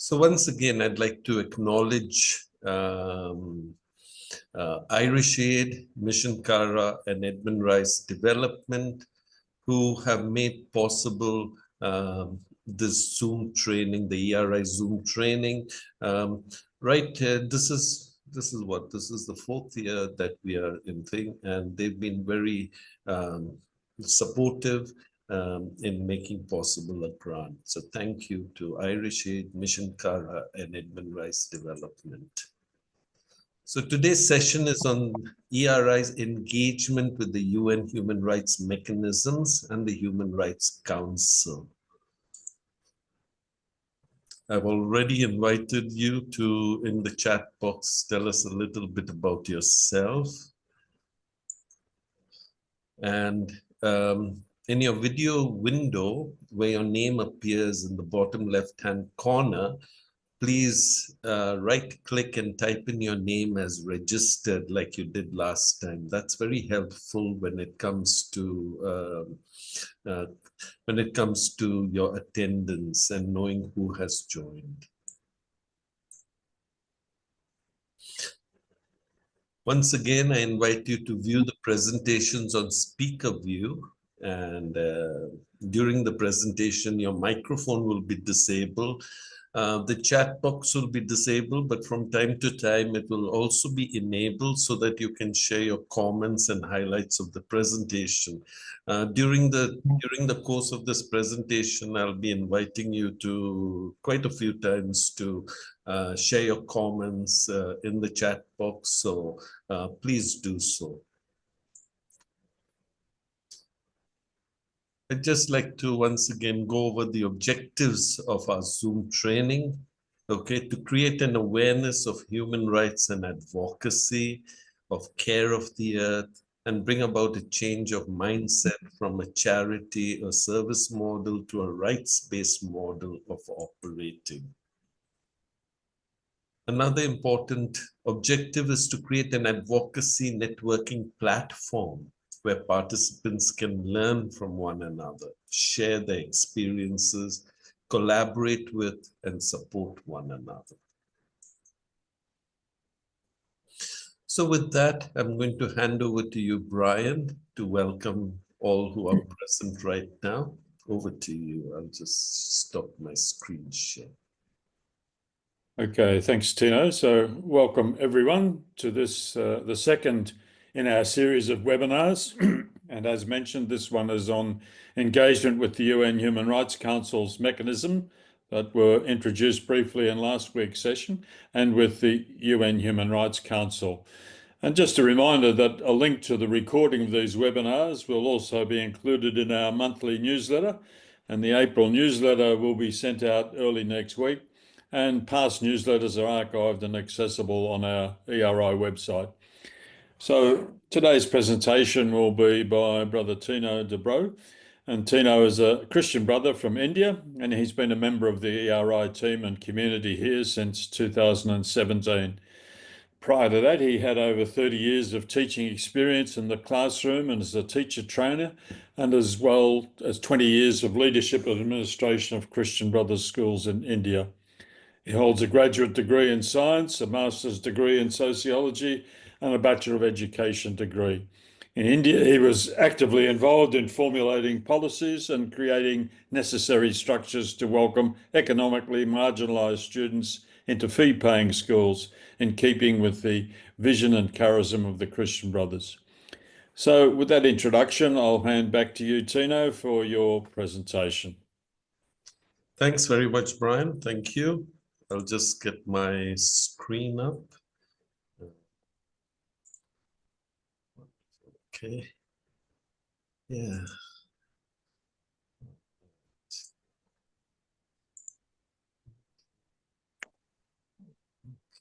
So once again, I'd like to acknowledge Irish Aid, Mission Cara, and Edmund Rice Development, who have made possible this Zoom training, the ERI Zoom training. This is the fourth year that we are in thing, and they've been very supportive in making possible a grant. So thank you to Irish Aid, Mission Cara, and Edmund Rice Development. So today's session is on ERI's engagement with the UN human rights mechanisms and the Human Rights Council. I've already invited you to, in the chat box, tell us a little bit about yourself. And in your video window, where your name appears in the bottom left-hand corner, please right-click and type in your name as registered like you did last time. That's very helpful when it comes to your attendance and knowing who has joined. Once again, I invite you to view the presentations on speaker view, and during the presentation, your microphone will be disabled. The chat box will be disabled, but from time to time, it will also be enabled so that you can share your comments and highlights of the presentation. During the course of this presentation, I'll be inviting you to quite a few times to share your comments in the chat box, so please do so. I'd just like to once again go over the objectives of our Zoom training, okay, to create an awareness of human rights and advocacy, of care of the earth, and bring about a change of mindset from a charity or service model to a rights-based model of operating. Another important objective is to create an advocacy networking platform where participants can learn from one another, share their experiences, collaborate with, and support one another. So with that, I'm going to hand over to you, Brian, to welcome all who are present right now. Over to you. I'll just stop my screen share. Okay, thanks, Tino. So welcome everyone to this, the second in our series of webinars. And as mentioned, this one is on engagement with the UN Human Rights Council's mechanism that were introduced briefly in last week's session, and with the UN Human Rights Council. And just a reminder that a link to the recording of these webinars will also be included in our monthly newsletter, and the April newsletter will be sent out early next week, and past newsletters are archived and accessible on our ERI website. So today's presentation will be by Brother Tino D'Abreu, and Tino is a Christian brother from India, and he's been a member of the ERI team and community here since 2017. Prior to that, he had over 30 years of teaching experience in the classroom and as a teacher trainer, and as well as 20 years of leadership and administration of Christian Brothers schools in India. He holds a graduate degree in science, a master's degree in sociology, and a Bachelor of Education degree. In India, he was actively involved in formulating policies and creating necessary structures to welcome economically marginalised students into fee-paying schools, in keeping with the vision and charism of the Christian Brothers. So with that introduction, I'll hand back to you, Tino, for your presentation. Thanks very much, Brian. Thank you. I'll just get my screen up. Okay. Yeah.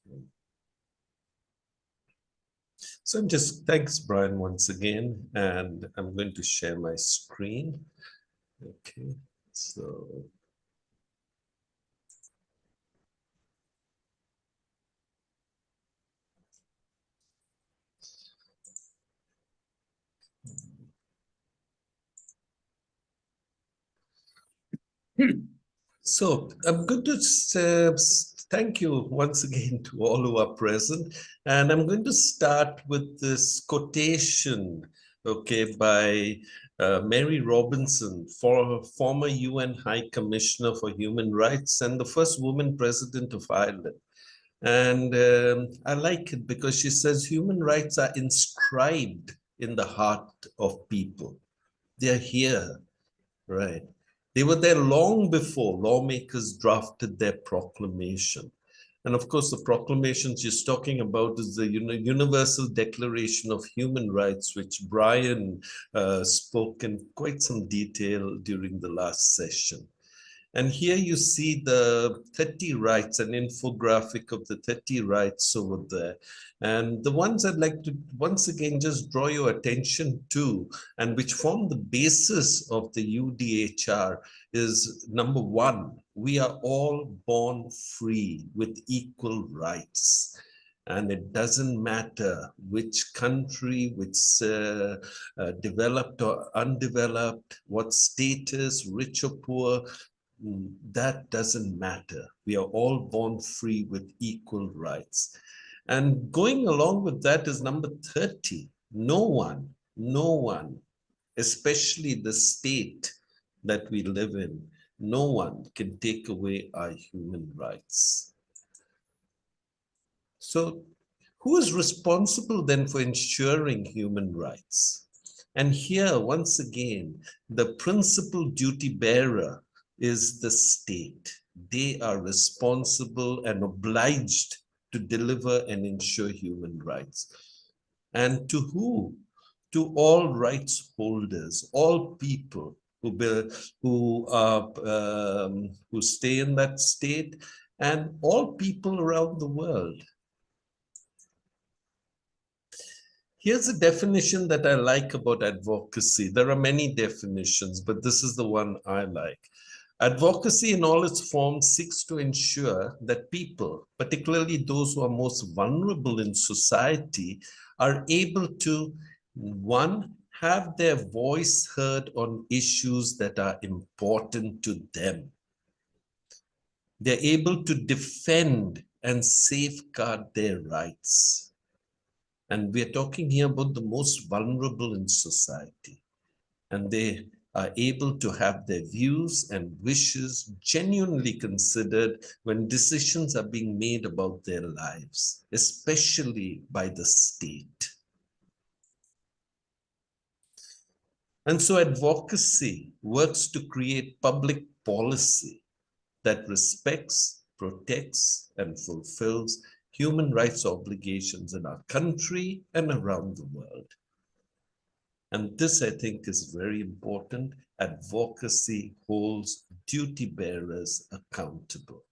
Okay. So thanks, Brian, once again, and I'm going to share my screen. Okay, so. So I'm going to thank you once again to all who are present. And I'm going to start with this quotation, okay, by Mary Robinson, former UN High Commissioner for Human Rights and the first woman president of Ireland. And I like it because she says human rights are inscribed in the heart of people. They're here, right? They were there long before lawmakers drafted their proclamation. And of course, the proclamation she's talking about is the Universal Declaration of Human Rights, which Brian spoke in quite some detail during the last session. And here you see the 30 rights, an infographic of the 30 rights over there. And the ones I'd like to once again just draw your attention to, and which form the basis of the UDHR, is number one, we are all born free with equal rights. And it doesn't matter which country, which developed or undeveloped, what status, rich or poor, that doesn't matter. We are all born free with equal rights. And going along with that is number 30. No one, especially the state that we live in, no one can take away our human rights. So who is responsible then for ensuring human rights? And here, once again, the principal duty bearer is the state. They are responsible and obliged to deliver and ensure human rights. And to who? To all rights holders, all people who stay in that state, and all people around the world. Here's a definition that I like about advocacy. There are many definitions, but this is the one I like. Advocacy in all its forms seeks to ensure that people, particularly those who are most vulnerable in society, are able to, one, have their voice heard on issues that are important to them. They're able to defend and safeguard their rights. And we're talking here about the most vulnerable in society. And they are able to have their views and wishes genuinely considered when decisions are being made about their lives, especially by the state. And so advocacy works to create public policy that respects, protects, and fulfills human rights obligations in our country and around the world. And this, I think, is very important. Advocacy holds duty bearers accountable.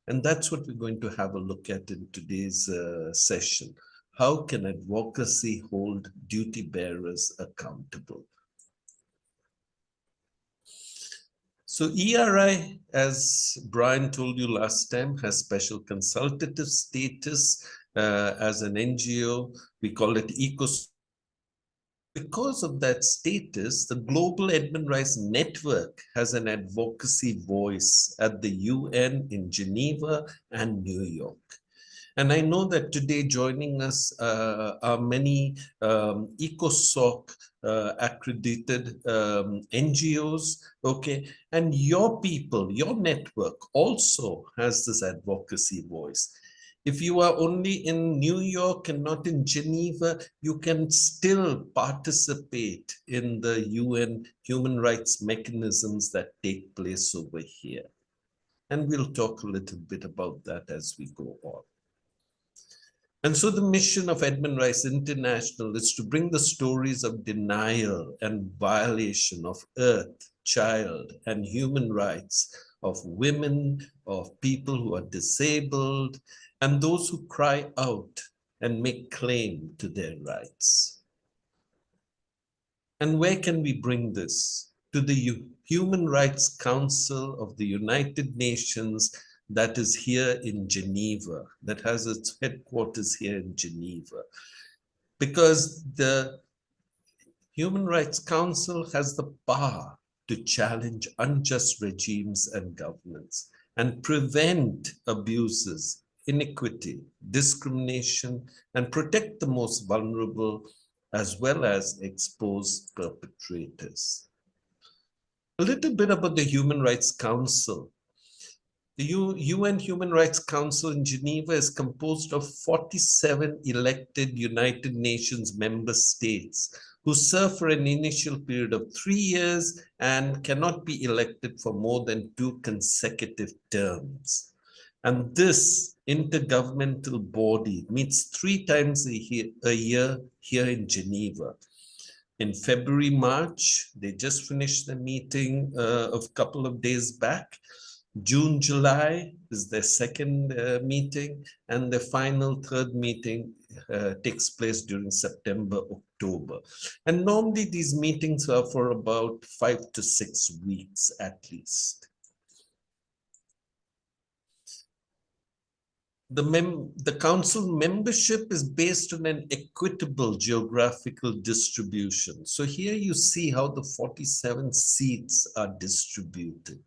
And that's what we're going to have a look at in today's session. How can advocacy hold duty bearers accountable? So ERI, as Brian told you last time, has special consultative status as an NGO. We call it ecosystem. Because of that status, the Global Edmund Rice Network has an advocacy voice at the UN in Geneva and New York. And I know that today joining us are many ECOSOC accredited NGOs, okay? And your people, your network also has this advocacy voice. If you are only in New York and not in Geneva, you can still participate in the UN human rights mechanisms that take place over here. And we'll talk a little bit about that as we go on. And so the mission of Edmund Rice International is to bring the stories of denial and violation of earth, child, and human rights of women, of people who are disabled, and those who cry out and make claim to their rights. And where can we bring this? To the Human Rights Council of the United Nations that is here in Geneva, that has its headquarters here in Geneva. Because the Human Rights Council has the power to challenge unjust regimes and governments and prevent abuses, inequity, discrimination, and protect the most vulnerable, as well as expose perpetrators. A little bit about the Human Rights Council. The UN Human Rights Council in Geneva is composed of 47 elected United Nations member states who serve for an initial period of 3 years and cannot be elected for more than 2 consecutive terms. And this intergovernmental body meets 3 times a year here in Geneva. In February, March, they just finished the meeting of a couple of days back. June, July is their second meeting, and the final third meeting takes place during September, October. And normally these meetings are for about 5 to 6 weeks at least. The council membership is based on an equitable geographical distribution. So here you see how the 47 seats are distributed.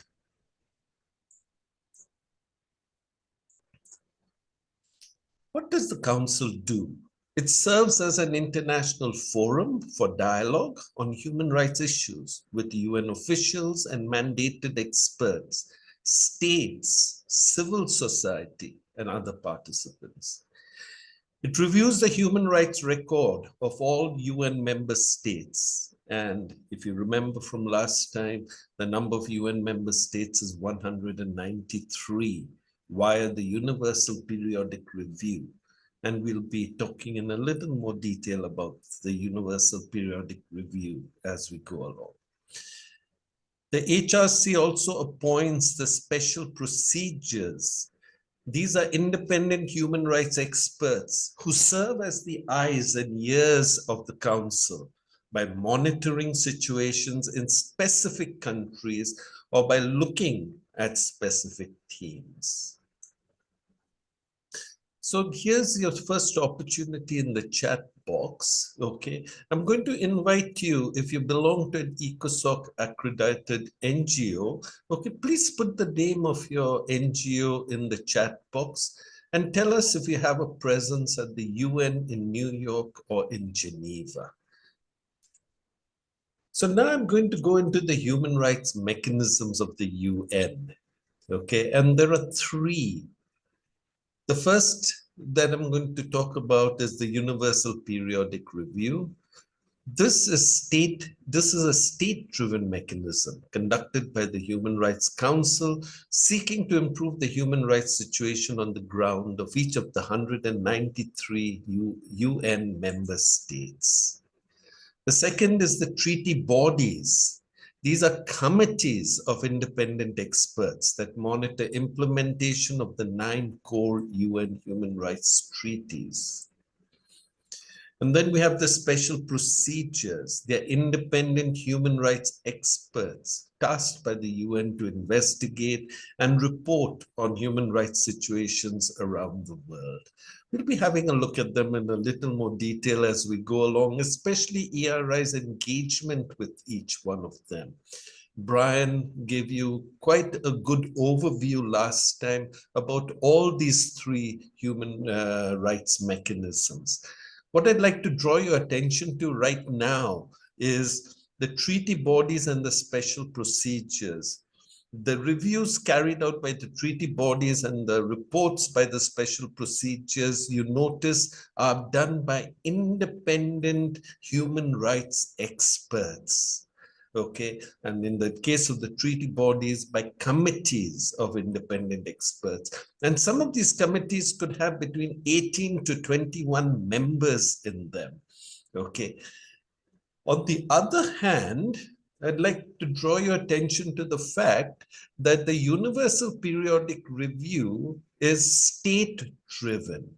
What does the council do? It serves as an international forum for dialogue on human rights issues with UN officials and mandated experts, states, civil society, and other participants. It reviews the human rights record of all UN member states. And if you remember from last time, the number of UN member states is 193 via the Universal Periodic Review. And we'll be talking in a little more detail about the Universal Periodic Review as we go along. The HRC also appoints the special procedures. These are independent human rights experts who serve as the eyes and ears of the council by monitoring situations in specific countries or by looking at specific themes. So here's your first opportunity in the chat box, okay? I'm going to invite you, if you belong to an ECOSOC accredited NGO, okay, please put the name of your NGO in the chat box and tell us if you have a presence at the UN in New York or in Geneva. So now I'm going to go into the human rights mechanisms of the UN, okay? And there are 3. The first that I'm going to talk about is the Universal Periodic Review. This is a state-driven mechanism conducted by the Human Rights Council, seeking to improve the human rights situation on the ground of each of the 193 UN member states. The second is the treaty bodies. These are committees of independent experts that monitor implementation of the 9 core UN human rights treaties. And then we have the special procedures. They're independent human rights experts tasked by the UN to investigate and report on human rights situations around the world. We'll be having a look at them in a little more detail as we go along, especially ERI's engagement with each one of them. Brian gave you quite a good overview last time about all these 3 human rights mechanisms. What I'd like to draw your attention to right now is the treaty bodies and the special procedures. The reviews carried out by the treaty bodies and the reports by the special procedures, you notice, are done by independent human rights experts. Okay, and in the case of the treaty bodies, by committees of independent experts. And some of these committees could have between 18 to 21 members in them. Okay. On the other hand, I'd like to draw your attention to the fact that the Universal Periodic Review is state-driven,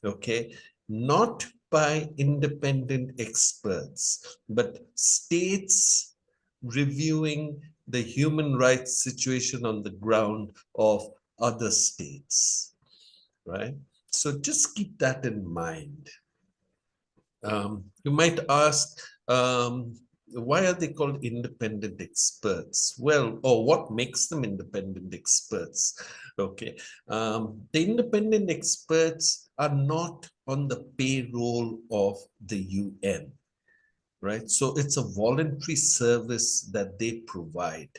okay? Not by independent experts, but states reviewing the human rights situation on the ground of other states, right? So just keep that in mind. You might ask, why are they called independent experts? Well, or what makes them independent experts? Okay, the independent experts are not on the payroll of the UN, right? So it's a voluntary service that they provide.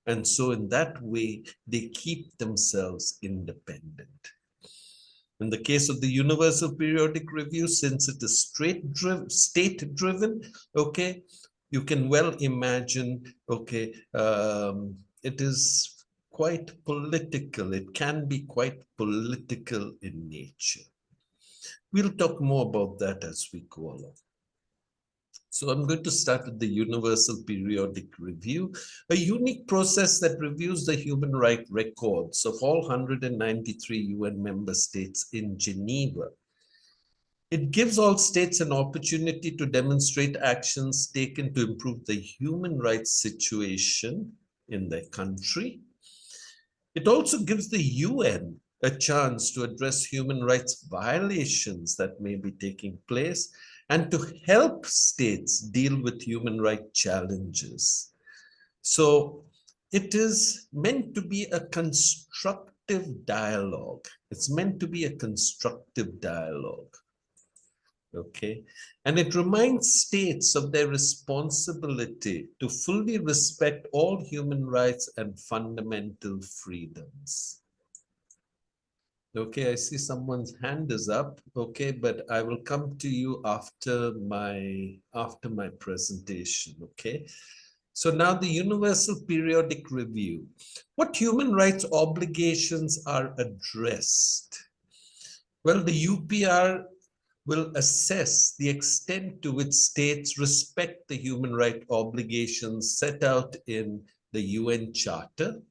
And so in that way, they keep themselves independent. In the case of the Universal Periodic Review, since it is state-driven, okay, you can well imagine, okay, it is quite political. It can be quite political in nature. We'll talk more about that as we go along. So I'm going to start with the Universal Periodic Review, a unique process that reviews the human rights records of all 193 UN member states in Geneva. It gives all states an opportunity to demonstrate actions taken to improve the human rights situation in their country. It also gives the UN a chance to address human rights violations that may be taking place and to help states deal with human rights challenges. So it is meant to be a constructive dialogue. It's meant to be a constructive dialogue. Okay, and it reminds states of their responsibility to fully respect all human rights and fundamental freedoms. Okay, I see someone's hand is up. Okay, but I will come to you after my presentation. Okay, so now the Universal Periodic Review. What human rights obligations are addressed? Well, the UPR will assess the extent to which states respect the human rights obligations set out in the UN Charter.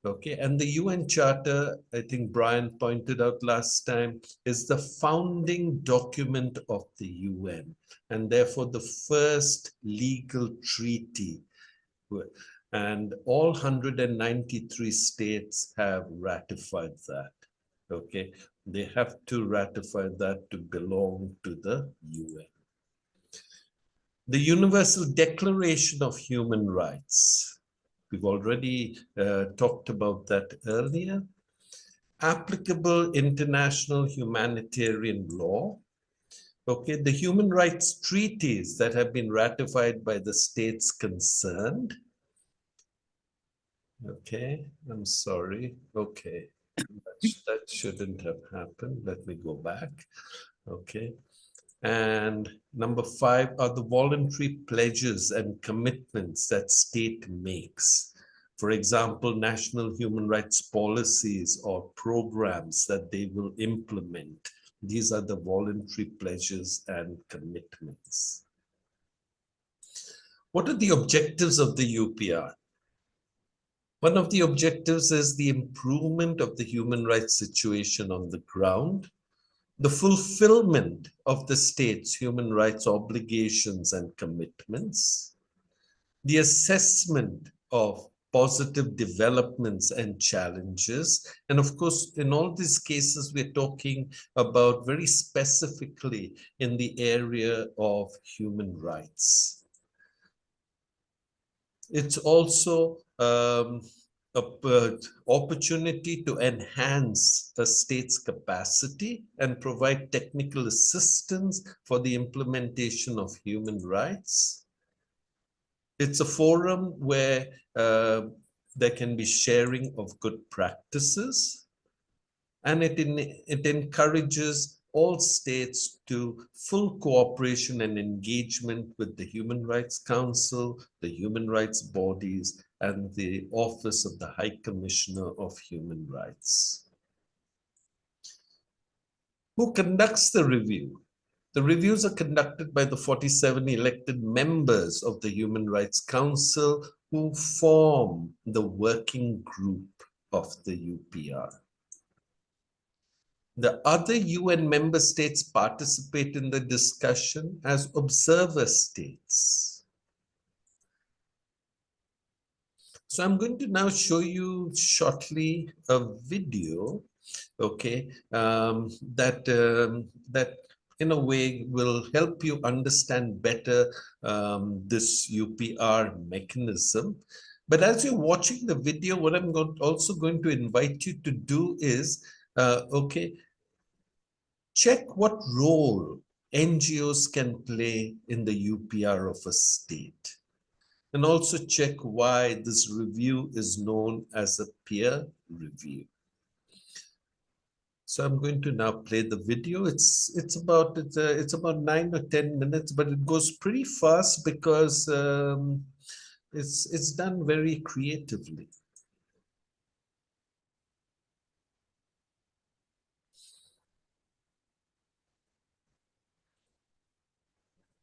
Okay, and the UN Charter, I think Brian pointed out last time, is the founding document of the UN, and therefore the first legal treaty. And all 193 states have ratified that. Okay, they have to ratify that to belong to the UN. The Universal Declaration of Human Rights. We've already talked about that earlier. Applicable international humanitarian law. Okay, the human rights treaties that have been ratified by the states concerned. Okay, I'm sorry. Okay, that shouldn't have happened. Let me go back. Okay. And number 5 are the voluntary pledges and commitments that state makes. For example, national human rights policies or programs that they will implement. These are the voluntary pledges and commitments. What are the objectives of the UPR? One of the objectives is the improvement of the human rights situation on the ground, the fulfillment of the state's human rights obligations and commitments, the assessment of positive developments and challenges. And of course, in all these cases, we're talking about very specifically in the area of human rights. It's also an opportunity to enhance the state's capacity and provide technical assistance for the implementation of human rights. It's a forum where there can be sharing of good practices, and it encourages all states to full cooperation and engagement with the Human Rights Council, the human rights bodies, and the Office of the High Commissioner of Human Rights. Who conducts the review? The reviews are conducted by the 47 elected members of the Human Rights Council who form the working group of the UPR. The other UN member states participate in the discussion as observer states. So I'm going to now show you shortly a video, okay, that in a way, will help you understand better this UPR mechanism. But as you're watching the video, what I'm also going to invite you to do is, okay, check what role NGOs can play in the UPR of a state. And also check why this review is known as a peer review. So I'm going to now play the video. It's about 9 or 10 minutes, but it goes pretty fast because it's done very creatively.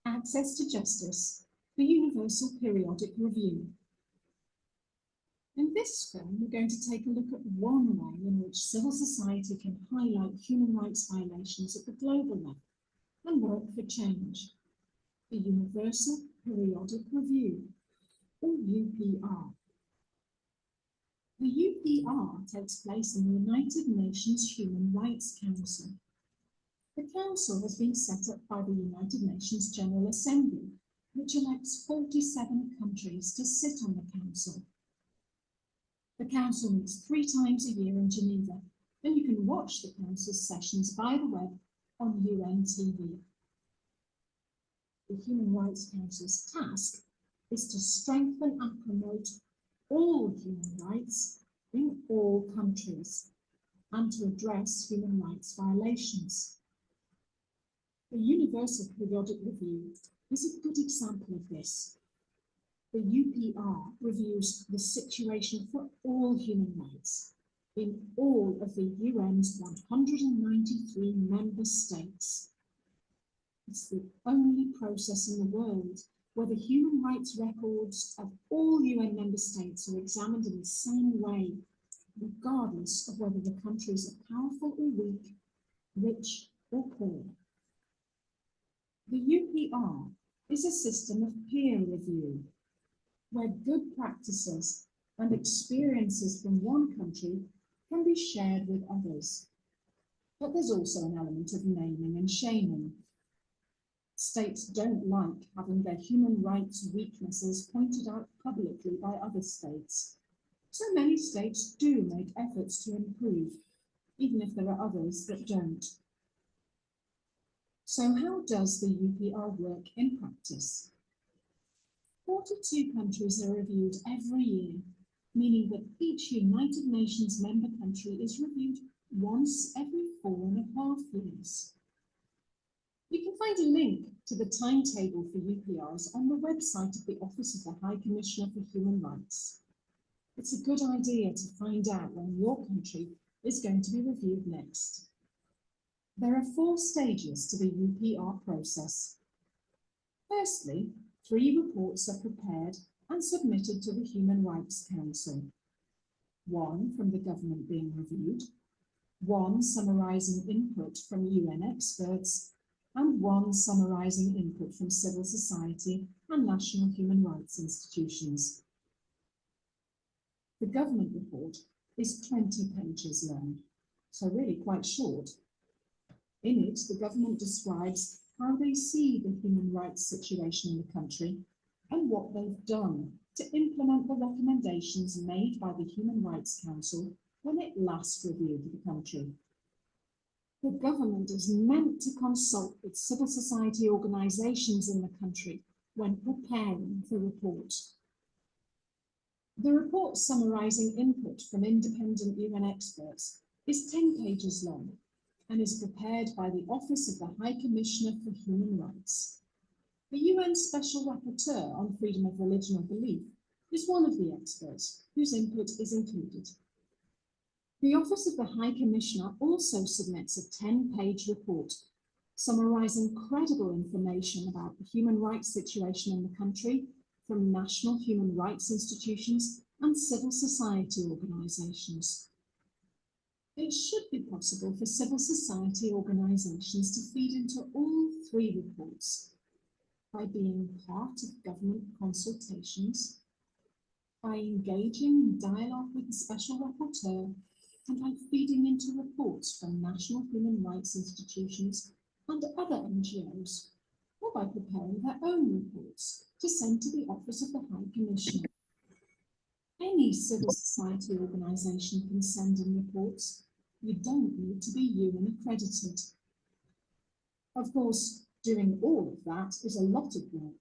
Access to Justice, the Universal Periodic Review. In this film, we're going to take a look at one way in which civil society can highlight human rights violations at the global level and work for change. The Universal Periodic Review, or UPR. The UPR takes place in the United Nations Human Rights Council. The Council has been set up by the United Nations General Assembly, which elects 47 countries to sit on the Council. The Council meets 3 times a year in Geneva, and you can watch the Council's sessions by the web on UN TV. The Human Rights Council's task is to strengthen and promote all human rights in all countries and to address human rights violations. The Universal Periodic Review is a good example of this. The UPR reviews the situation for all human rights in all of the UN's 193 member states. It's the only process in the world where the human rights records of all UN member states are examined in the same way, regardless of whether the countries are powerful or weak, rich or poor. The UPR is a system of peer review, where good practices and experiences from one country can be shared with others. But there's also an element of naming and shaming. States don't like having their human rights weaknesses pointed out publicly by other states. So many states do make efforts to improve, even if there are others that don't. So how does the UPR work in practice? 42 countries are reviewed every year, meaning that each United Nations member country is reviewed once every 4.5 years. You can find a link to the timetable for UPRs on the website of the Office of the High Commissioner for Human Rights. It's a good idea to find out when your country is going to be reviewed next. There are 4 stages to the UPR process. Firstly, 3 reports are prepared and submitted to the Human Rights Council. 1 from the government being reviewed, 1 summarising input from UN experts, and 1 summarising input from civil society and national human rights institutions. The government report is 20 pages long, so really quite short. In it, the government describes how they see the human rights situation in the country and what they've done to implement the recommendations made by the Human Rights Council when it last reviewed the country. The government is meant to consult with civil society organisations in the country when preparing the report. The report summarising input from independent UN experts is 10 pages long and is prepared by the Office of the High Commissioner for Human Rights. The UN Special Rapporteur on Freedom of Religion or Belief is one of the experts whose input is included. The Office of the High Commissioner also submits a 10-page report summarising credible information about the human rights situation in the country from national human rights institutions and civil society organisations. It should be possible for civil society organisations to feed into all 3 reports by being part of government consultations, by engaging in dialogue with the Special Rapporteur, and by feeding into reports from national human rights institutions and other NGOs, or by preparing their own reports to send to the Office of the High Commissioner. Any civil society organisation can send in reports. You don't need to be UN accredited. Of course, doing all of that is a lot of work.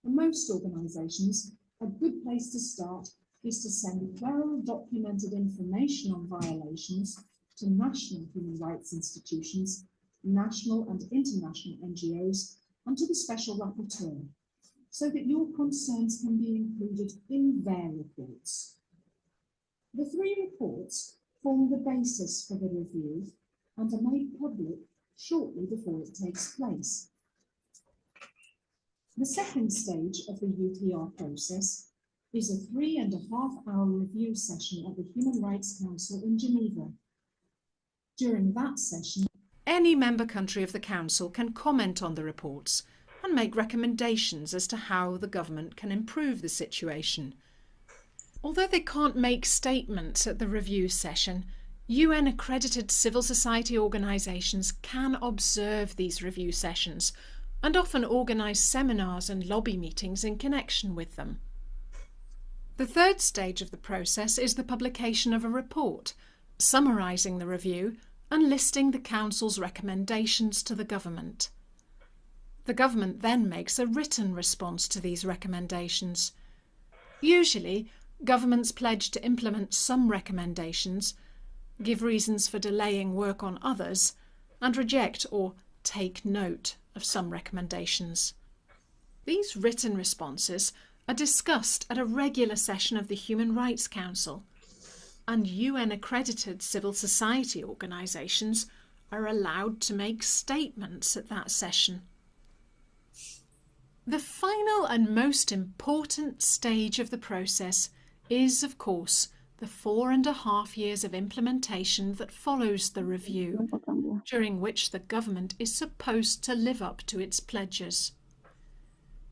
For most organisations, a good place to start is to send well documented information on violations to national human rights institutions, national and international NGOs, and to the Special Rapporteur, so that your concerns can be included in their reports. The 3 reports form the basis for the review and are made public shortly before it takes place. The second stage of the UPR process is a 3.5-hour review session at the Human Rights Council in Geneva. During that session, any member country of the Council can comment on the reports and make recommendations as to how the government can improve the situation. Although they can't make statements at the review session, UN-accredited civil society organisations can observe these review sessions and often organise seminars and lobby meetings in connection with them. The third stage of the process is the publication of a report, summarising the review and listing the Council's recommendations to the government. The government then makes a written response to these recommendations. Usually, governments pledge to implement some recommendations, give reasons for delaying work on others, and reject or take note of some recommendations. These written responses are discussed at a regular session of the Human Rights Council, and UN-accredited civil society organisations are allowed to make statements at that session. The final and most important stage of the process is, of course, the 4.5 years of implementation that follows the review, during which the government is supposed to live up to its pledges.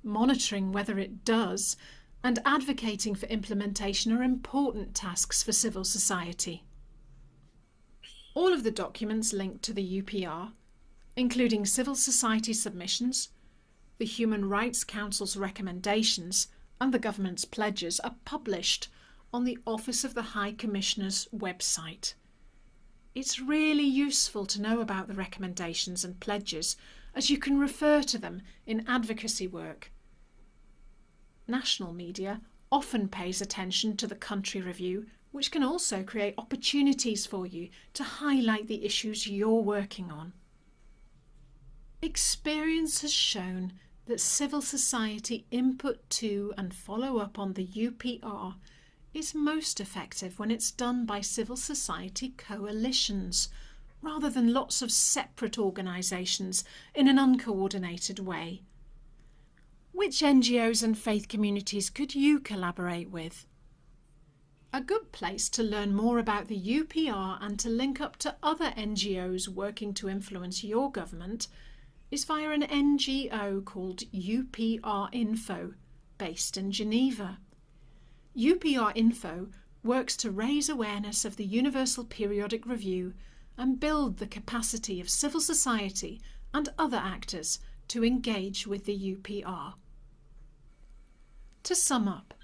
Monitoring whether it does and advocating for implementation are important tasks for civil society. All of the documents linked to the UPR, including civil society submissions, the Human Rights Council's recommendations, and the government's pledges, are published on the Office of the High Commissioner's website. It's really useful to know about the recommendations and pledges, as you can refer to them in advocacy work. National media often pays attention to the country review, which can also create opportunities for you to highlight the issues you're working on. Experience has shown that civil society input to and follow up on the UPR is most effective when it's done by civil society coalitions, rather than lots of separate organisations in an uncoordinated way. Which NGOs and faith communities could you collaborate with? A good place to learn more about the UPR and to link up to other NGOs working to influence your government is via an NGO called UPR Info, based in Geneva. UPR Info works to raise awareness of the Universal Periodic Review and build the capacity of civil society and other actors to engage with the UPR. To sum up,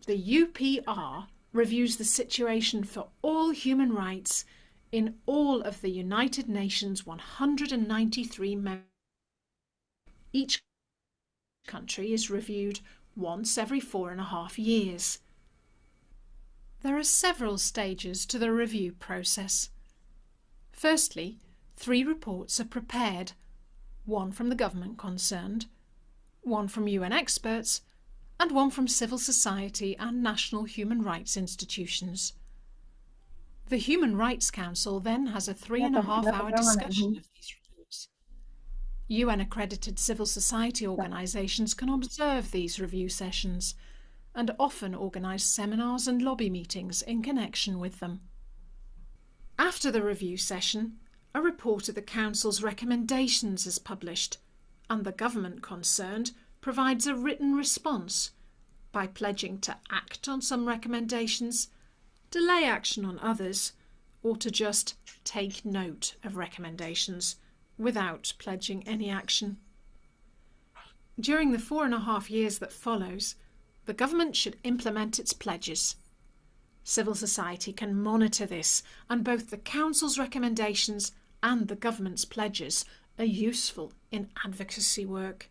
the UPR reviews the situation for all human rights in all of the United Nations 193 members. Each country is reviewed once every 4.5 years. There are several stages to the review process. Firstly, 3 reports are prepared, one from the government concerned, one from UN experts, and one from civil society and national human rights institutions. The Human Rights Council then has a 3.5-hour discussion of these reports. UN-accredited civil society organisations can observe these review sessions and often organise seminars and lobby meetings in connection with them. After the review session, a report of the Council's recommendations is published, and the government concerned provides a written response by pledging to act on some recommendations, delay action on others, or to just take note of recommendations without pledging any action. During the 4.5 years that follows, the government should implement its pledges. Civil society can monitor this, and both the Council's recommendations and the government's pledges are useful in advocacy work.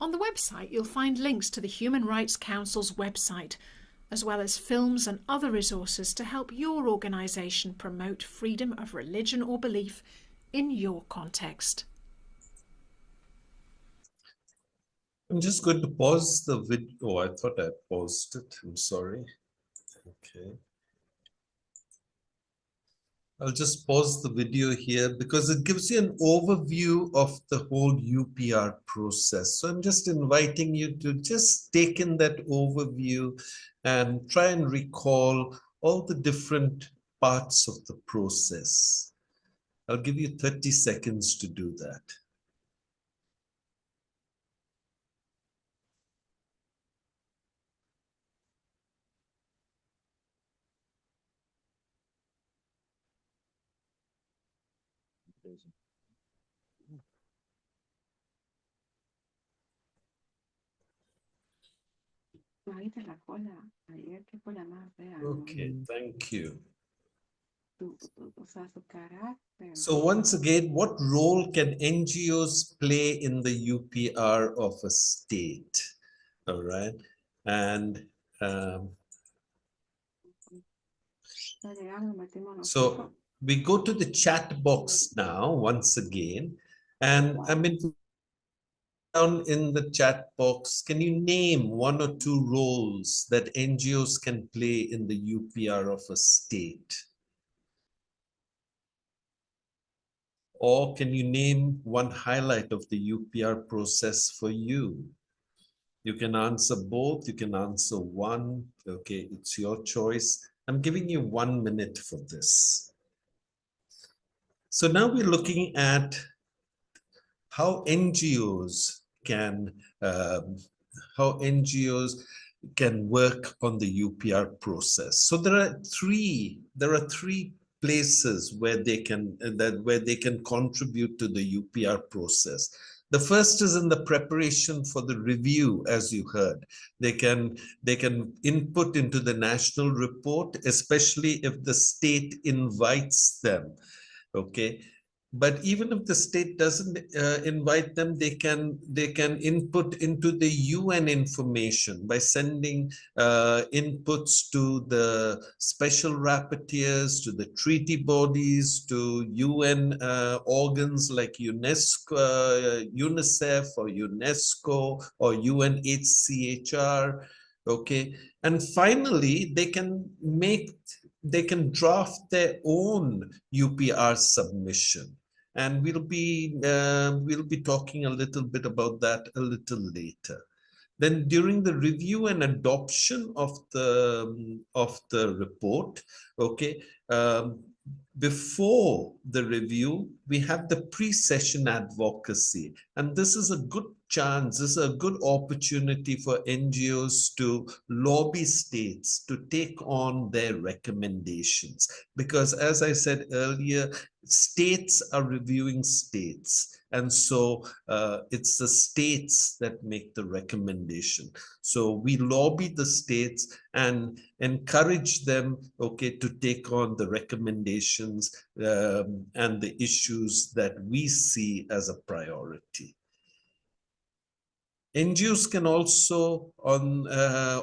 On the website, you'll find links to the Human Rights Council's website, as well as films and other resources to help your organisation promote freedom of religion or belief in your context. I'm just going to pause the video. Oh, I thought I paused it. I'm sorry. Okay. I'll just pause the video here because it gives you an overview of the whole UPR process. So I'm just inviting you to just take in that overview and try and recall all the different parts of the process. I'll give you 30 seconds to do that. Okay, thank you. So once again, what role can NGOs play in the UPR of a state? All right. And so we go to the chat box now, once again, and I mean, down in the chat box, can you name 1 or 2 roles that NGOs can play in the UPR of a state? Or can you name one highlight of the UPR process for you? You can answer both, you can answer one. Okay, it's your choice. I'm giving you 1 minute for this. So now we're looking at how NGOs can work on the UPR process. So there are three places where they can contribute to the UPR process. The first is in the preparation for the review, as you heard. They can input into the national report, especially if the state invites them. Okay. But even if the state doesn't invite them, they can input into the UN information by sending inputs to the special rapporteurs, to the treaty bodies, to UN organs like UNESCO, UNICEF or UNESCO or UNHCHR. Okay, and finally they can draft their own UPR submission. And we'll be talking a little bit about that a little later. Then during the review and adoption of the report, okay, before the review, we have the pre-session advocacy. And this is a good chance, this is a good opportunity for NGOs to lobby states to take on their recommendations. Because as I said earlier, states are reviewing states. And so it's the states that make the recommendation. So we lobby the states and encourage them, okay, to take on the recommendations and the issues that we see as a priority. NGOs can also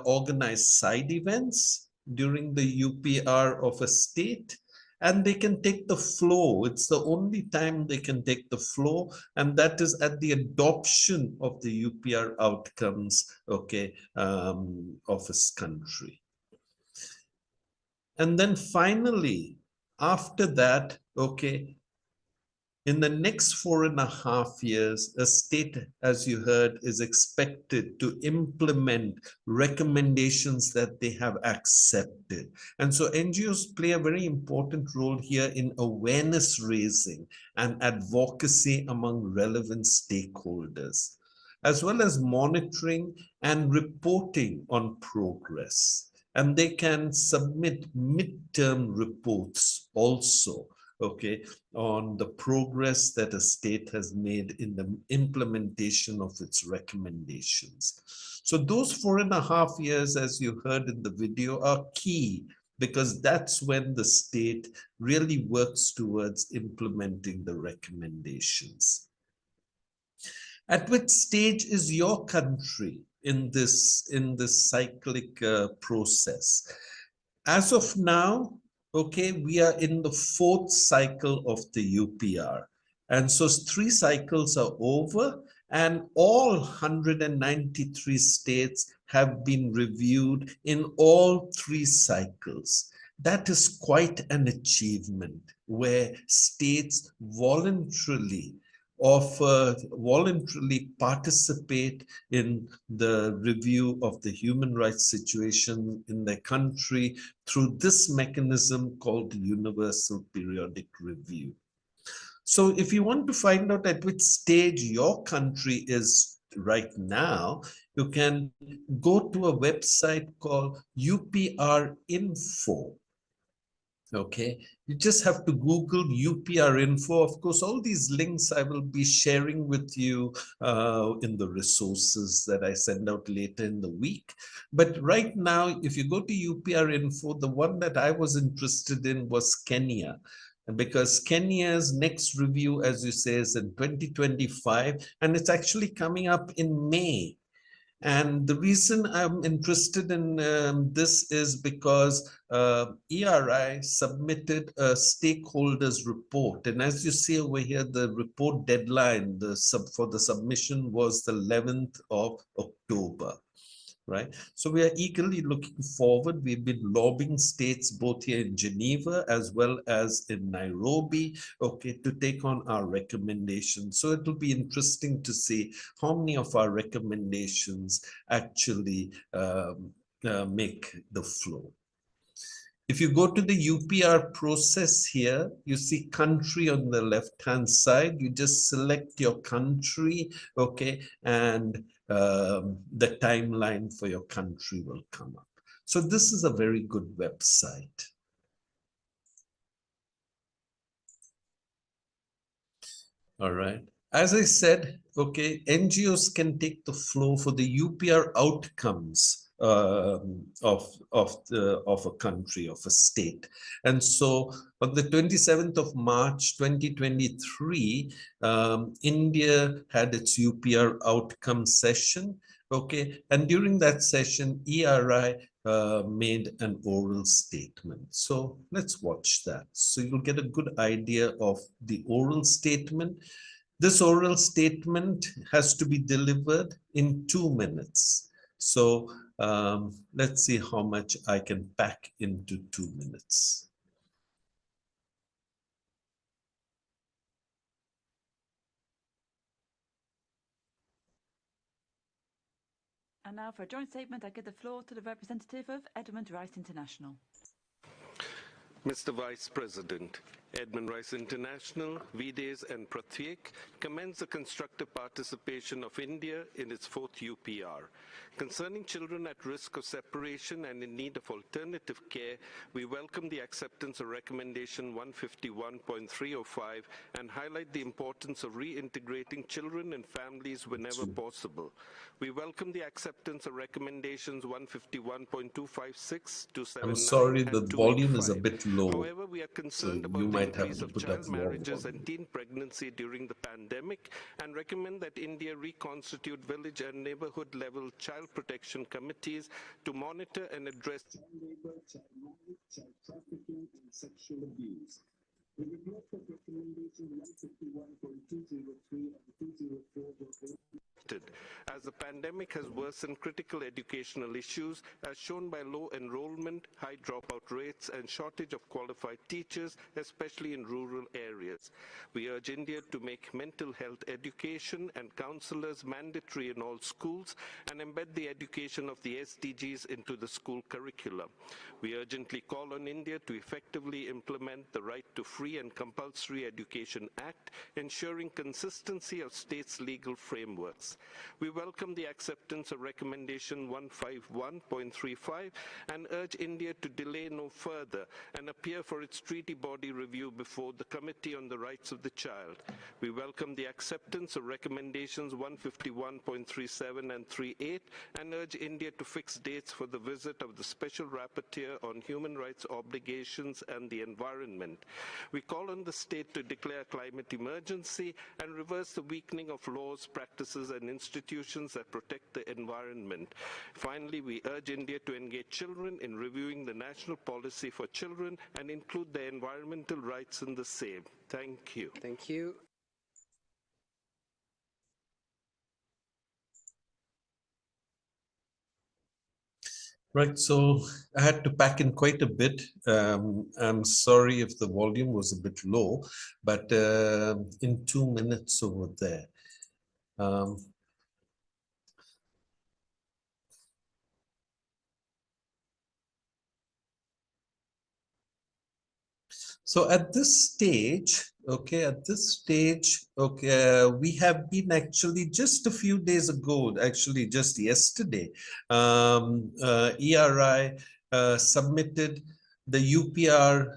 organize side events during the UPR of a state, and they can take the floor. It's the only time they can take the floor, and that is at the adoption of the UPR outcomes, okay, of a country. And then finally, after that, okay, in the next 4.5 years, a state, as you heard, is expected to implement recommendations that they have accepted. And so NGOs play a very important role here in awareness raising and advocacy among relevant stakeholders, as well as monitoring and reporting on progress. and they can submit midterm reports also, okay, on the progress that a state has made in the implementation of its recommendations. So those 4.5 years, as you heard in the video, are key, because that's when the state really works towards implementing the recommendations. At which stage is your country in this cyclic process? As of now, okay, we are in the 4th cycle of the UPR. And so 3 cycles are over, and all 193 states have been reviewed in all 3 cycles. That is quite an achievement, where states voluntarily participate in the review of the human rights situation in their country through this mechanism called the Universal Periodic Review. So if you want to find out at which stage your country is right now, you can go to a website called UPR Info. Okay, you just have to Google UPR Info. Of course, all these links I will be sharing with you in the resources that I send out later in the week. But right now, if you go to UPR Info, the one that I was interested in was Kenya. And because Kenya's next review, as you say, is in 2025, and it's actually coming up in May. And the reason I'm interested in this is because ERI submitted a stakeholders report. And as you see over here, the report deadline for the submission was the 11th of October. Right. So we are eagerly looking forward. We've been lobbying states both here in Geneva as well as in Nairobi, okay, to take on our recommendations. So it will be interesting to see how many of our recommendations actually make the flow. If you go to the UPR process here, you see country on the left-hand side. You just select your country, okay, and the timeline for your country will come up. So this is a very good website. All right. As I said, okay, NGOs can take the flow for the UPR outcomes of a country, of a state. And so on the 27th of March 2023, India had its UPR outcome session, okay, and during that session ERI made an oral statement. So let's watch that, so you'll get a good idea of the oral statement. This oral statement has to be delivered in 2 minutes. So let's see how much I can pack into 2 minutes. And now for a joint statement, I give the floor to the representative of Edmund Rice International. Mr. Vice President, Edmund Rice International, Vides and Pratyek commends the constructive participation of India in its 4th UPR. Concerning children at risk of separation and in need of alternative care, we welcome the acceptance of Recommendation 151.305 and highlight the importance of reintegrating children and families whenever possible. We welcome the acceptance of Recommendations 151.256, 279, I'm sorry, and the 285. volume is a bit low. However, we are concerned So about you the might have increase to of put up child more marriages volume. and teen pregnancy during the pandemic and recommend that India reconstitute village and neighborhood level child protection committees to monitor and address child labor, child marriage, child trafficking, and sexual abuse. The report of recommendation 151.203 and 204 were as the pandemic has worsened critical educational issues as shown by low enrollment, high dropout rates, and shortage of qualified teachers, especially in rural areas. We urge India to make mental health education and counselors mandatory in all schools and embed the education of the SDGs into the school curriculum. We urgently call on India to effectively implement the right to free Free and Compulsory Education Act, ensuring consistency of states' legal frameworks. We welcome the acceptance of Recommendation 151.35 and urge India to delay no further and appear for its treaty body review before the Committee on the Rights of the Child. We welcome the acceptance of Recommendations 151.37 and 38 and urge India to fix dates for the visit of the Special Rapporteur on Human Rights Obligations and the Environment. We call on the state to declare climate emergency and reverse the weakening of laws, practices, and institutions that protect the environment. Finally, we urge India to engage children in reviewing the national policy for children and include their environmental rights in the same. Thank you. Thank you. Right, so I had to pack in quite a bit. I'm sorry if the volume was a bit low, but in 2 minutes over there. So at this stage, okay, we have been actually just a few days ago, actually just yesterday, ERI submitted the UPR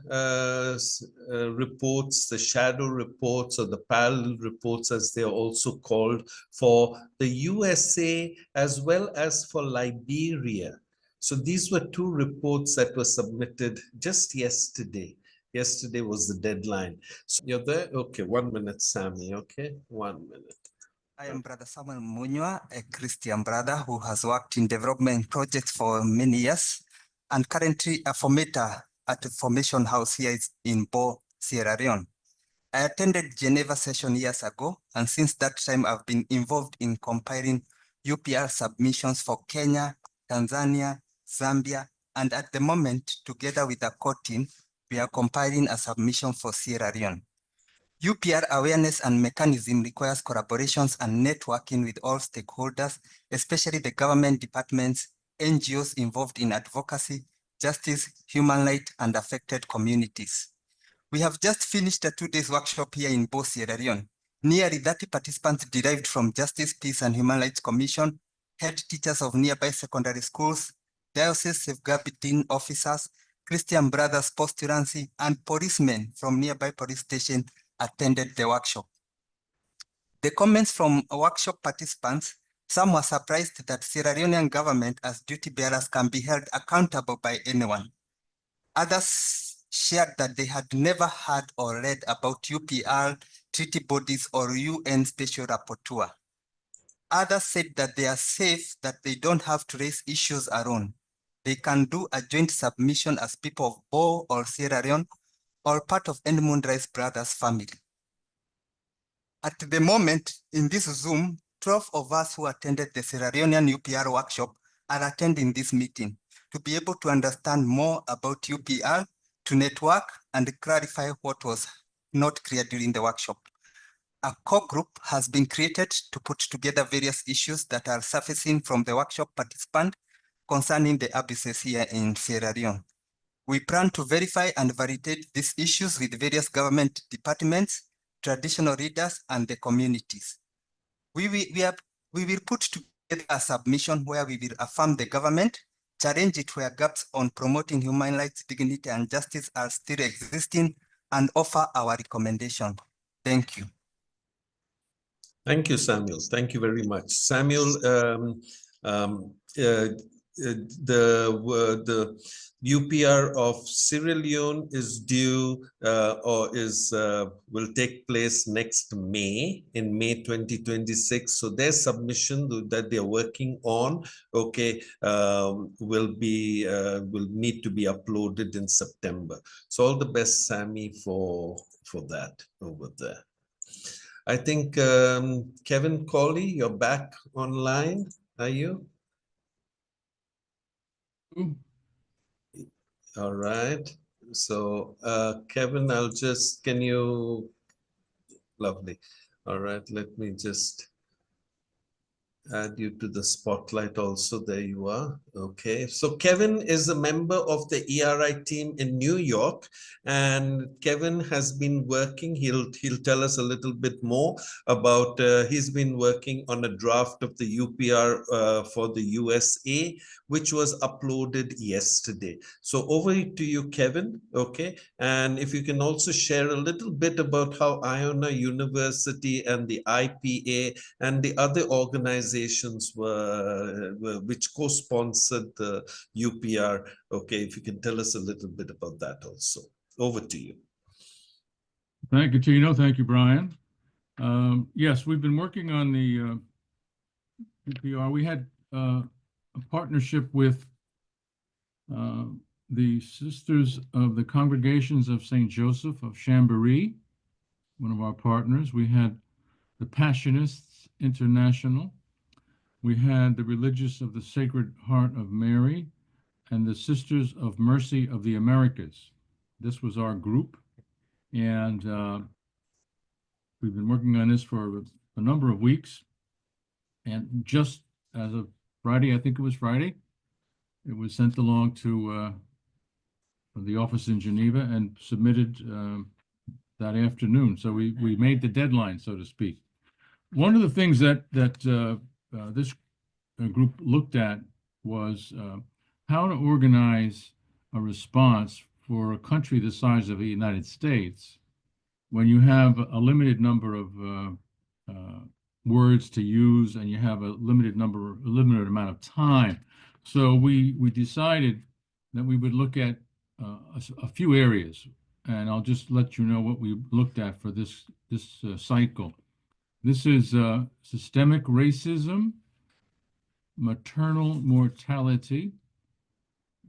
reports, the shadow reports, or the parallel reports as they are also called, for the USA as well as for Liberia. So these were two reports that were submitted just yesterday. Yesterday was the deadline. So you're there? Okay, 1 minute, Sammy. Okay, 1 minute. I am Brother Samuel Munywa, a Christian brother who has worked in development projects for many years and currently a formator at the Formation House here in Bo, Sierra Leone. I attended Geneva session years ago, and since that time I've been involved in compiling UPR submissions for Kenya, Tanzania, Zambia, and at the moment, together with the core team, we are compiling a submission for Sierra Leone. UPR awareness and mechanism requires collaborations and networking with all stakeholders, especially the government departments, NGOs involved in advocacy, justice, human rights, and affected communities. We have just finished a 2 days workshop here in Bo, Sierra Leone. Nearly 30 participants derived from Justice, Peace, and Human Rights Commission, head teachers of nearby secondary schools, diocese safeguarding officers, Christian Brothers postulancy, and policemen from nearby police station attended the workshop. The comments from workshop participants, some were surprised that Sierra Leonean government as duty bearers can be held accountable by anyone. Others shared that they had never heard or read about UPR, treaty bodies, or UN Special Rapporteur. Others said that they are safe, that they don't have to raise issues alone. They can do a joint submission as people of Bo or Sierra Leone or part of Edmund Rice Brothers family. At the moment, in this Zoom, 12 of us who attended the Sierra Leonean UPR workshop are attending this meeting to be able to understand more about UPR, to network and clarify what was not clear during the workshop. A core group has been created to put together various issues that are surfacing from the workshop participant concerning the abuses here in Sierra Leone. We plan to verify and validate these issues with various government departments, traditional leaders, and the communities. We will put together a submission where we will affirm the government, challenge it where gaps on promoting human rights, dignity, and justice are still existing, and offer our recommendation. Thank you. Thank you, Samuel. Thank you very much. Samuel, the UPR of Sierra Leone is due will take place next May, in May 2026. So their submission that they're working on, okay, will need to be uploaded in September. So all the best, Sammy, for that over there. I think Kevin Colley, you're back online, are you? All right. So Kevin, can you, lovely. All right, let me just add you to the spotlight also. There you are. Okay, so Kevin is a member of the ERI team in New York, and Kevin has been working. He'll tell us a little bit more about. He's been working on a draft of the UPR for the USA, which was uploaded yesterday. So over to you, Kevin. Okay, and if you can also share a little bit about how Iona University and the IPA and the other organizations were which co-sponsored the UPR. Okay, if you can tell us a little bit about that also. Over to you. Thank you, Tino. Thank you, Brian. Yes, we've been working on the UPR. We had a partnership with the Sisters of the Congregations of St. Joseph of Chambéry, one of our partners. We had the Passionists International. We had the Religious of the Sacred Heart of Mary and the Sisters of Mercy of the Americas. This was our group, and we've been working on this for a number of weeks. And just as of Friday, I think it was Friday, it was sent along to the office in Geneva and submitted that afternoon. So we made the deadline, so to speak. One of the things that this group looked at was how to organize a response for a country the size of the United States when you have a limited number of words to use and you have a limited amount of time. So we decided that we would look at a few areas, and I'll just let you know what we looked at for this cycle. This is systemic racism, maternal mortality,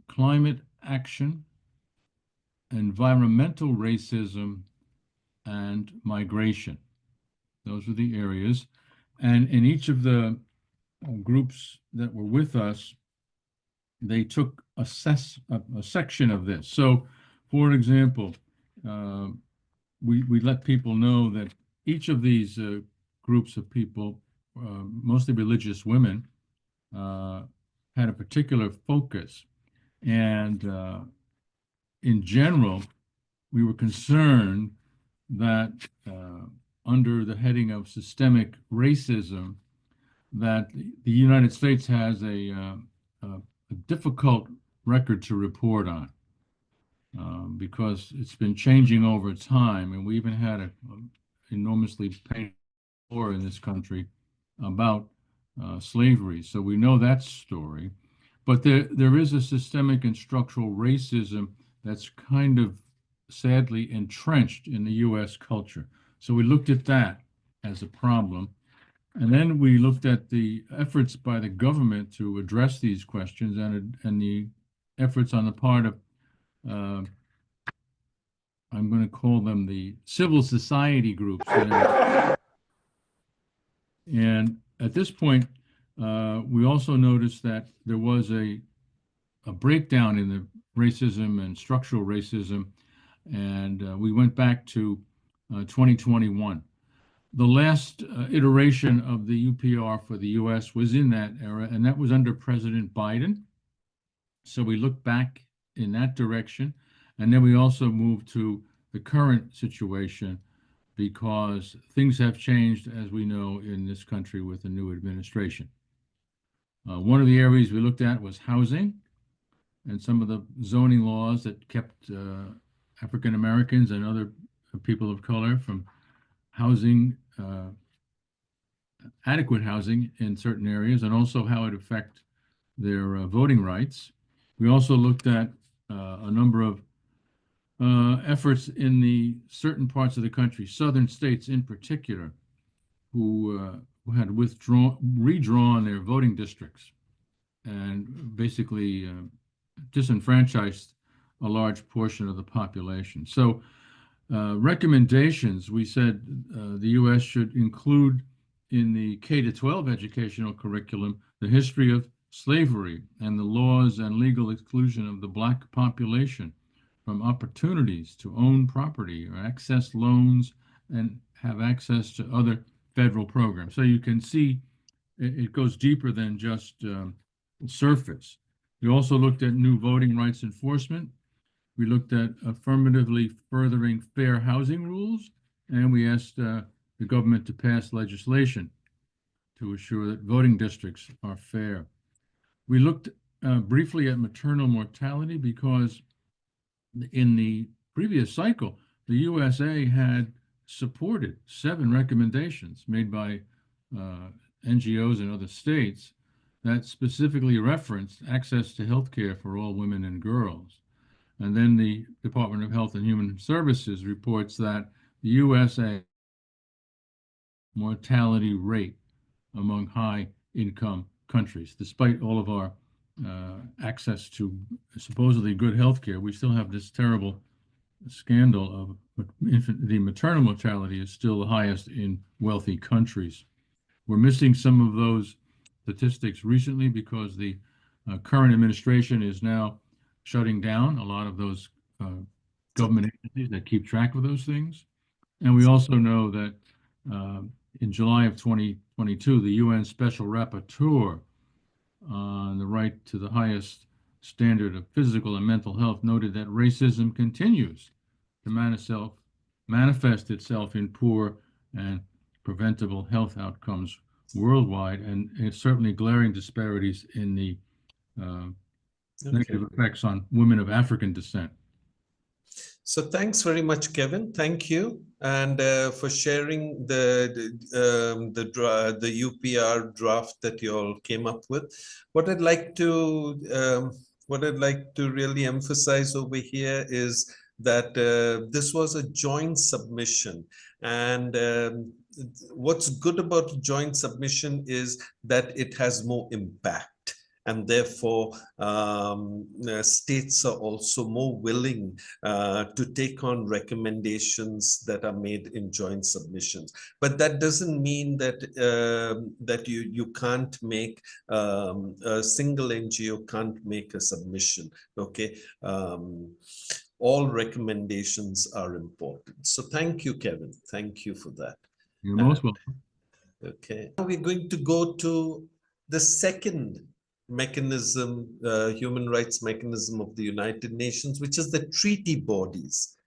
climate action, environmental racism, and migration. Those are the areas. And in each of the groups that were with us, they took a section of this. So, for example, we let people know that each of these groups of people, mostly religious women, had a particular focus. And in general, we were concerned that under the heading of systemic racism, that the United States has a difficult record to report on because it's been changing over time, and we even had an enormously painful war in this country about slavery. So we know that story. But there is a systemic and structural racism that's kind of sadly entrenched in the U.S. culture. So we looked at that as a problem. And then we looked at the efforts by the government to address these questions and the efforts on the part of, I'm going to call them the civil society groups. And at this point, we also noticed that there was a breakdown in the racism and structural racism, and we went back to 2021. The last iteration of the UPR for the U.S. was in that era, and that was under President Biden. So we looked back in that direction, and then we also moved to the current situation because things have changed, as we know, in this country with the new administration. One of the areas we looked at was housing and some of the zoning laws that kept African Americans and other people of color from housing, adequate housing in certain areas, and also how it affects their voting rights. We also looked at a number of efforts in the certain parts of the country, southern states in particular, who had redrawn their voting districts and basically disenfranchised a large portion of the population. So recommendations, we said the U.S. should include in the K-12 educational curriculum the history of slavery and the laws and legal exclusion of the Black population from opportunities to own property or access loans and have access to other federal programs. So you can see it goes deeper than just surface. We also looked at new voting rights enforcement. We looked at affirmatively furthering fair housing rules, and we asked the government to pass legislation to assure that voting districts are fair. We looked briefly at maternal mortality because in the previous cycle, the USA had supported 7 recommendations made by NGOs in other states that specifically referenced access to health care for all women and girls. And then the Department of Health and Human Services reports that the USA mortality rate among high-income countries, despite all of our access to supposedly good health care, we still have this terrible scandal of the maternal mortality is still the highest in wealthy countries. We're missing some of those statistics recently because the current administration is now shutting down a lot of those government agencies that keep track of those things. And we also know that in July of 2022, the UN Special Rapporteur on the right to the highest standard of physical and mental health noted that racism continues to manifest itself in poor and preventable health outcomes worldwide, and it's certainly glaring disparities in the negative effects on women of African descent. So thanks very much, Kevin. Thank you, and for sharing the UPR draft that you all came up with. What I'd like to really emphasize over here is that this was a joint submission, and what's good about a joint submission is that it has more impact. And therefore, states are also more willing to take on recommendations that are made in joint submissions. But that doesn't mean that that you can't make a single NGO can't make a submission. Okay, all recommendations are important. So thank you, Kevin. Thank you for that. You're most welcome. Okay, now we're going to go to the second mechanism, human rights mechanism of the United Nations, which is the treaty bodies.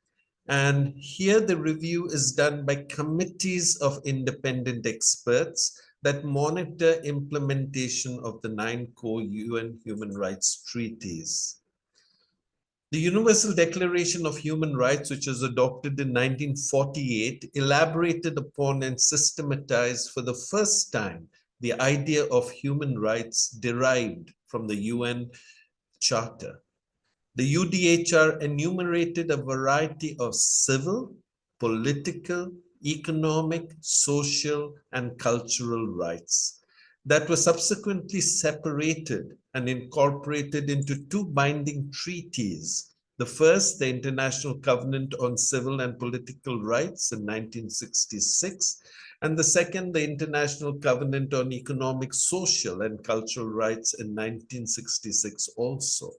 And here the review is done by committees of independent experts that monitor implementation of the 9 core UN human rights treaties. The Universal Declaration of Human Rights, which was adopted in 1948, elaborated upon and systematized for the first time the idea of human rights derived from the UN Charter. The UDHR enumerated a variety of civil, political, economic, social, and cultural rights that were subsequently separated and incorporated into 2 binding treaties. The first, the International Covenant on Civil and Political Rights in 1966, and the second, the International Covenant on Economic, Social, and Cultural Rights in 1966 also.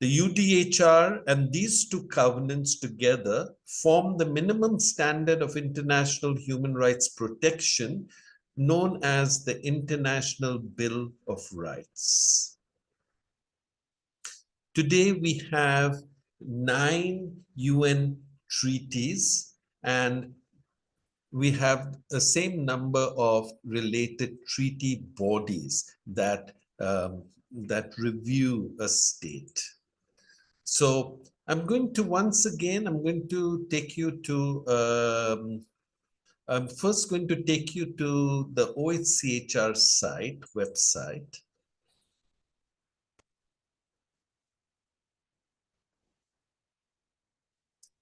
The UDHR and these 2 covenants together form the minimum standard of international human rights protection known as the International Bill of Rights. Today we have 9 UN treaties, and we have the same number of related treaty bodies that review a state. So I'm going to take you to I'm first going to take you to the OHCHR website.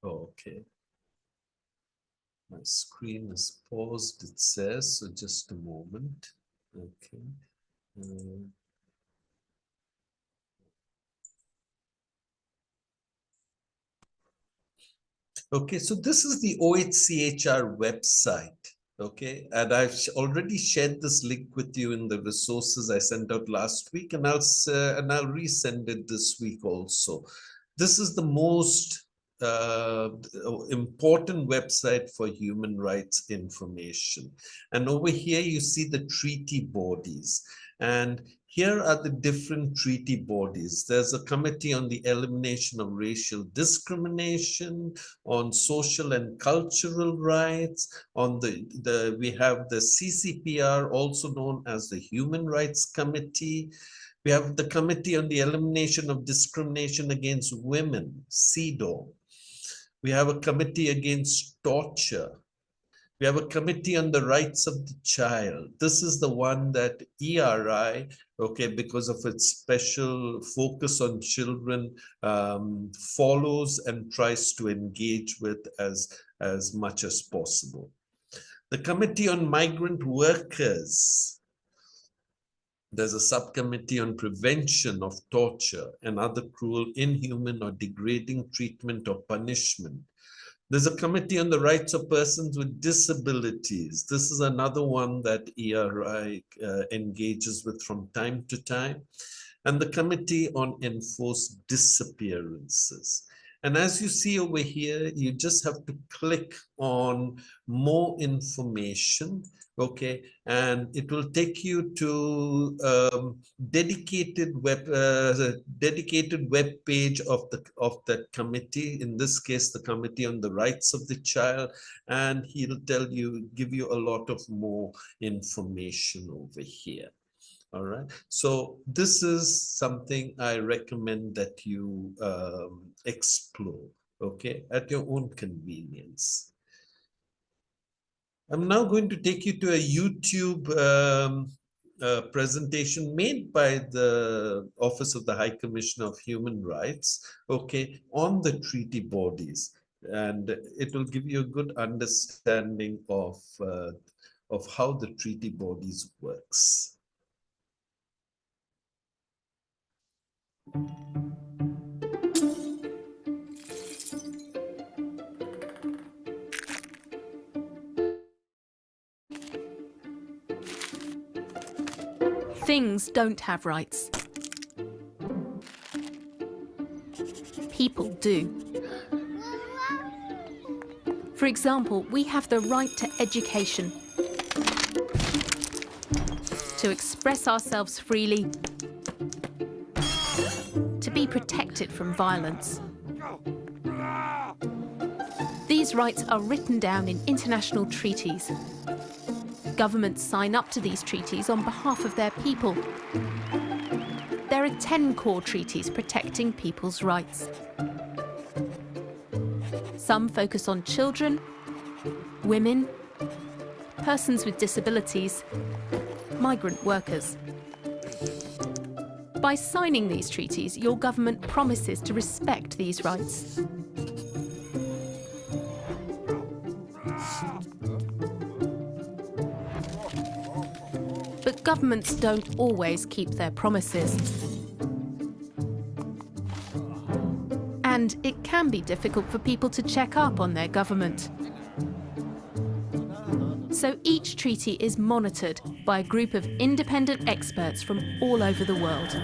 Okay. My screen is paused, it says, so just a moment. Okay. Okay, so this is the OHCHR website. Okay, and I've already shared this link with you in the resources I sent out last week, and I'll resend it this week also. This is the most important website for human rights information. And over here you see the treaty bodies. And Here are the different treaty bodies. There's a committee on the elimination of racial discrimination, on social and cultural rights, on we have the CCPR, also known as the Human Rights Committee. We have the Committee on the Elimination of Discrimination Against Women, CEDAW. We have a committee against torture. We have a committee on the rights of the child. This is the one that ERI, okay, because of its special focus on children, follows and tries to engage with as much as possible. The Committee on Migrant Workers. There's a subcommittee on prevention of torture and other cruel, inhuman, or degrading treatment or punishment. There's a committee on the rights of persons with disabilities. This is another one that ERI engages with from time to time. And the committee on enforced disappearances. And as you see over here, you just have to click on more information, okay? And it will take you to dedicated web page of that committee. In this case, the Committee on the Rights of the Child, and he'll give you a lot of more information over here. All right, so this is something I recommend that you explore, okay, at your own convenience. I'm now going to take you to a YouTube presentation made by the Office of the High Commissioner of Human Rights, okay, on the treaty bodies, and it will give you a good understanding of how the treaty bodies works. Things don't have rights. People do. For example, we have the right to education, to express ourselves freely, to be protected from violence. These rights are written down in international treaties. Governments sign up to these treaties on behalf of their people. There are 10 core treaties protecting people's rights. Some focus on children, women, persons with disabilities, migrant workers. By signing these treaties, your government promises to respect these rights. But governments don't always keep their promises. And it can be difficult for people to check up on their government. So each treaty is monitored by a group of independent experts from all over the world.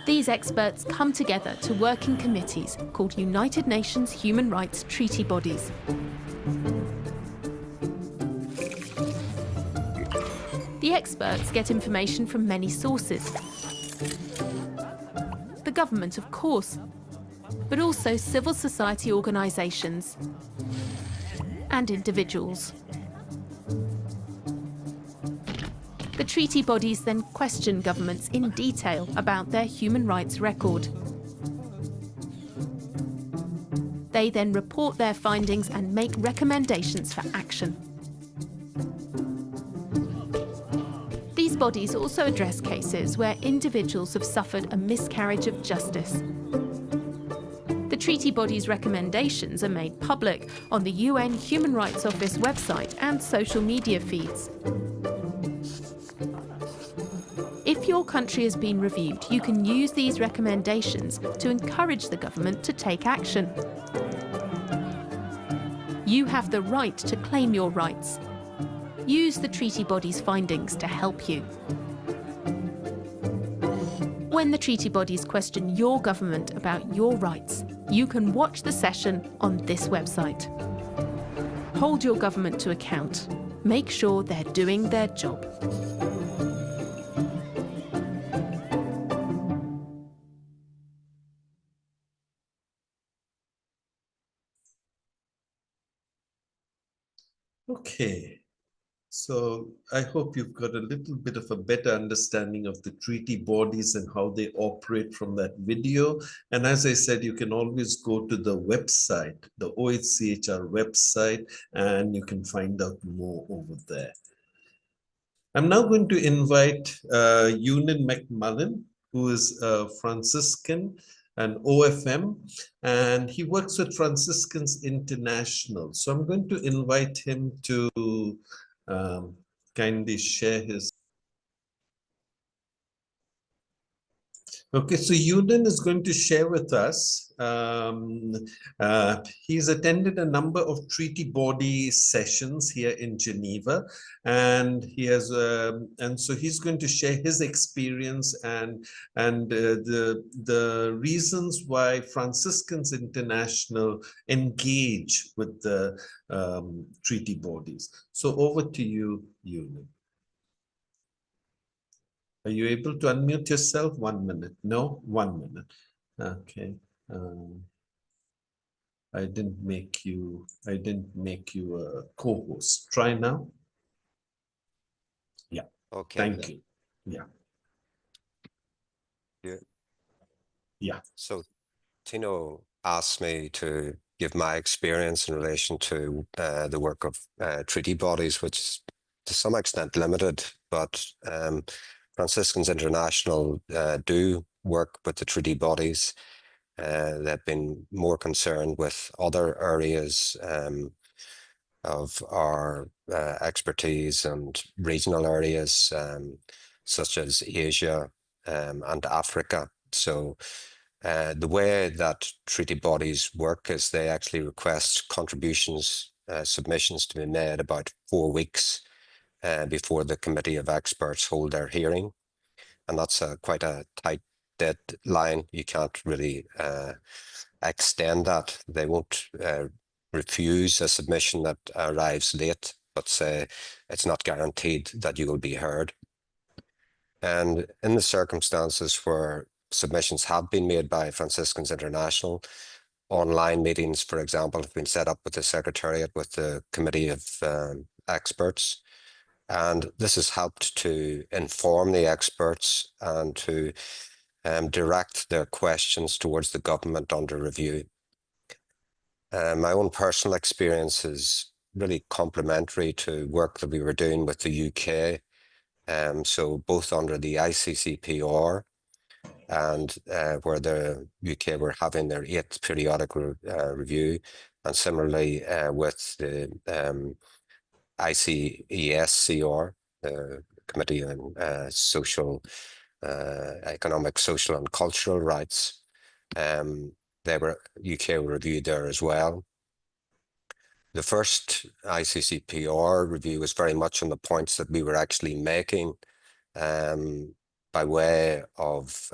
These experts come together to work in committees called United Nations Human Rights Treaty Bodies. The experts get information from many sources. The government, of course, but also civil society organisations and individuals. The treaty bodies then question governments in detail about their human rights record. They then report their findings and make recommendations for action. These bodies also address cases where individuals have suffered a miscarriage of justice. The treaty body's recommendations are made public on the UN Human Rights Office website and social media feeds. If your country has been reviewed, you can use these recommendations to encourage the government to take action. You have the right to claim your rights. Use the treaty body's findings to help you. When the treaty bodies question your government about your rights, you can watch the session on this website. Hold your government to account. make sure they're doing their job. Okay, so I hope you've got a little bit of a better understanding of the treaty bodies and how they operate from that video. And as I said, you can always go to the website, the OHCHR website, and you can find out more over there. I'm now going to invite Ewan McMullen, who is a Franciscan, an OFM, and he works with Franciscans International. So I'm going to invite him to kindly share his. Okay, so Ewan is going to share with us. He's attended a number of treaty body sessions here in Geneva, and he has, and so he's going to share his experience and the reasons why Franciscans International engage with the treaty bodies. So over to you, Ewan. Are you able to unmute yourself? 1 minute. No? 1 minute. Okay. I didn't make you a co-host. Try now. Yeah. Okay. Thank you. Yeah. Yeah. So Tino asked me to give my experience in relation to the work of treaty bodies, which is to some extent limited, but Franciscans International do work with the treaty bodies. They've been more concerned with other areas of our expertise and regional areas, such as Asia and Africa. So the way that treaty bodies work is they actually request contributions, submissions to be made about 4 weeks before the committee of experts hold their hearing. And that's quite a tight deadline. You can't really extend that. They won't refuse a submission that arrives late, but say it's not guaranteed that you will be heard. And in the circumstances where submissions have been made by Franciscans International, online meetings, for example, have been set up with the Secretariat, with the Committee of Experts. And this has helped to inform the experts and to direct their questions towards the government under review. My own personal experience is really complementary to work that we were doing with the UK. So both under the ICCPR and where the UK were having their 8th periodic review, and similarly with the ICESCR, the Committee on Economic, Social and Cultural Rights. They were UK reviewed there as well. The first ICCPR review was very much on the points that we were actually making by way of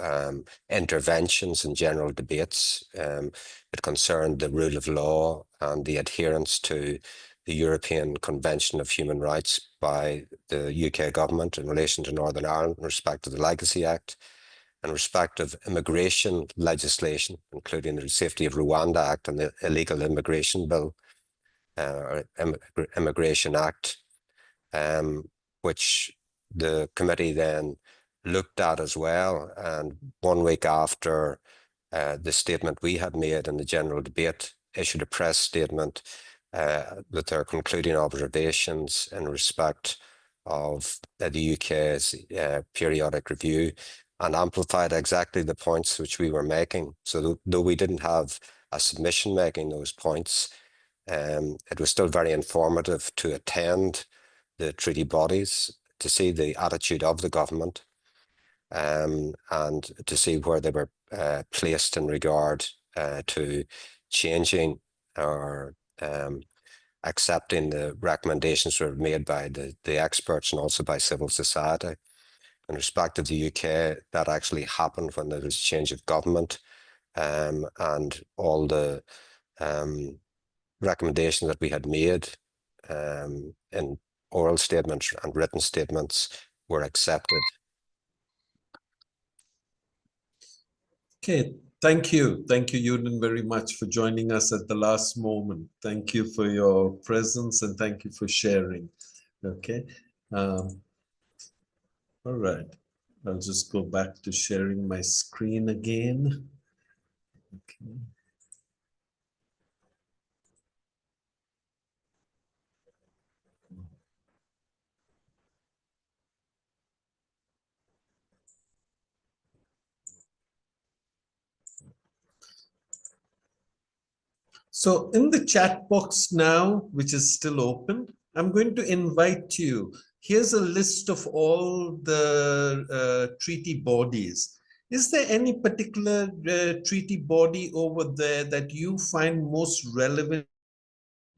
interventions in general debates. It concerned the rule of law and the adherence to the European Convention of Human Rights by the UK government in relation to Northern Ireland in respect to the Legacy Act, in respect of immigration legislation, including the Safety of Rwanda Act and the Illegal Immigration Bill, or Immigration Act, which the committee then looked at as well. And 1 week after the statement we had made in the general debate, issued a press statement with their concluding observations in respect of the UK's periodic review, and amplified exactly the points which we were making. So though we didn't have a submission making those points, it was still very informative to attend the treaty bodies, to see the attitude of the government, and to see where they were placed in regard to changing or accepting the recommendations that were made by the experts and also by civil society. In respect of the UK, that actually happened when there was a change of government, and all the recommendations that we had made in oral statements and written statements were accepted. Okay, thank you. Thank you, Yudin, very much for joining us at the last moment. Thank you for your presence and thank you for sharing. Okay. All right. I'll just go back to sharing my screen again. Okay. So in the chat box now, which is still open, I'm going to invite you. Here's a list of all the treaty bodies. Is there any particular treaty body over there that you find most relevant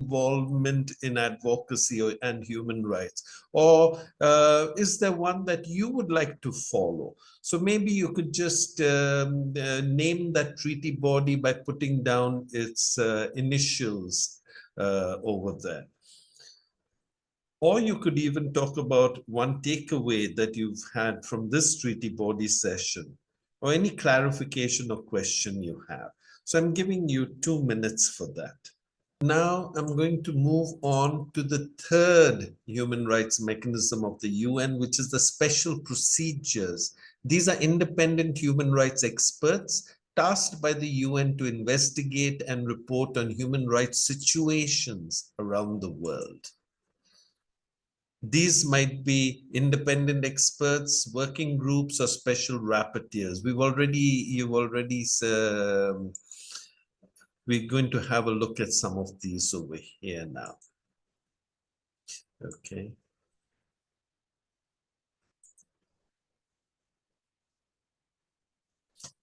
involvement in advocacy and human rights? Or is there one that you would like to follow? So maybe you could just name that treaty body by putting down its initials over there. Or you could even talk about one takeaway that you've had from this treaty body session, or any clarification or question you have. So I'm giving you 2 minutes for that. Now I'm going to move on to the third human rights mechanism of the UN, which is the special procedures. These are independent human rights experts tasked by the UN to investigate and report on human rights situations around the world. These might be independent experts, working groups, or special rapporteurs. We're going to have a look at some of these over here now. Okay.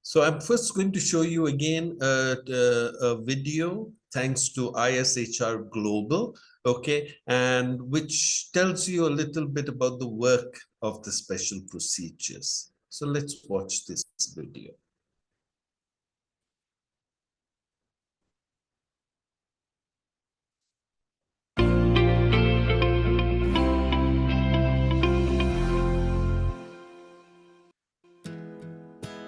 So I'm first going to show you again a video, thanks to ISHR Global, okay, and which tells you a little bit about the work of the special procedures. So let's watch this video.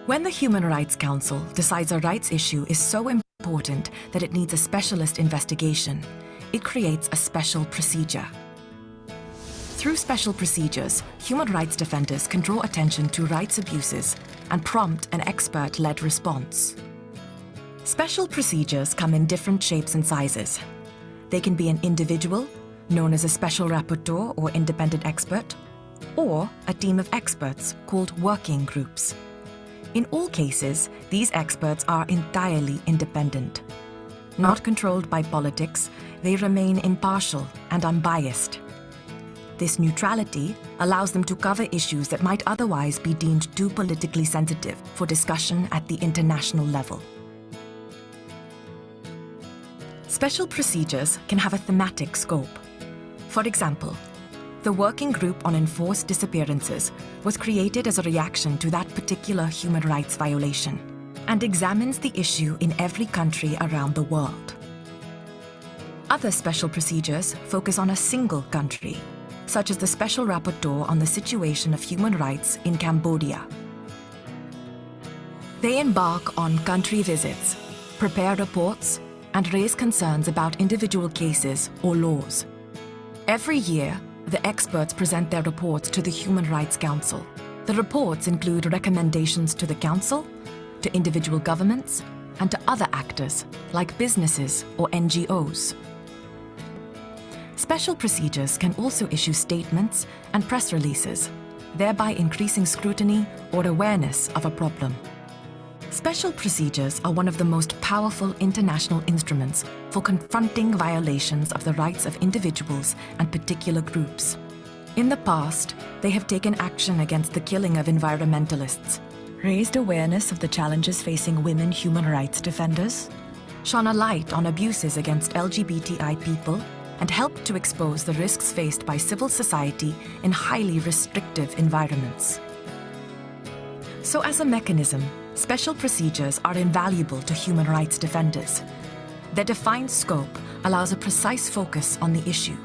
When the Human Rights Council decides a rights issue is so important that it needs a specialist investigation, it creates a special procedure. Through special procedures, human rights defenders can draw attention to rights abuses and prompt an expert-led response. Special procedures come in different shapes and sizes. They can be an individual, known as a special rapporteur or independent expert, or a team of experts called working groups. In all cases, these experts are entirely independent. Not controlled by politics, they remain impartial and unbiased. This neutrality allows them to cover issues that might otherwise be deemed too politically sensitive for discussion at the international level. Special procedures can have a thematic scope. For example, the Working Group on Enforced Disappearances was created as a reaction to that particular human rights violation and examines the issue in every country around the world. Other special procedures focus on a single country, such as the Special Rapporteur on the situation of human rights in Cambodia. They embark on country visits, prepare reports, and raise concerns about individual cases or laws. Every year, the experts present their reports to the Human Rights Council. The reports include recommendations to the Council, to individual governments, and to other actors, like businesses or NGOs. Special procedures can also issue statements and press releases, thereby increasing scrutiny or awareness of a problem. Special procedures are one of the most powerful international instruments for confronting violations of the rights of individuals and particular groups. In the past, they have taken action against the killing of environmentalists, raised awareness of the challenges facing women human rights defenders, shone a light on abuses against LGBTI people, and helped to expose the risks faced by civil society in highly restrictive environments. So as a mechanism, special procedures are invaluable to human rights defenders. Their defined scope allows a precise focus on the issue.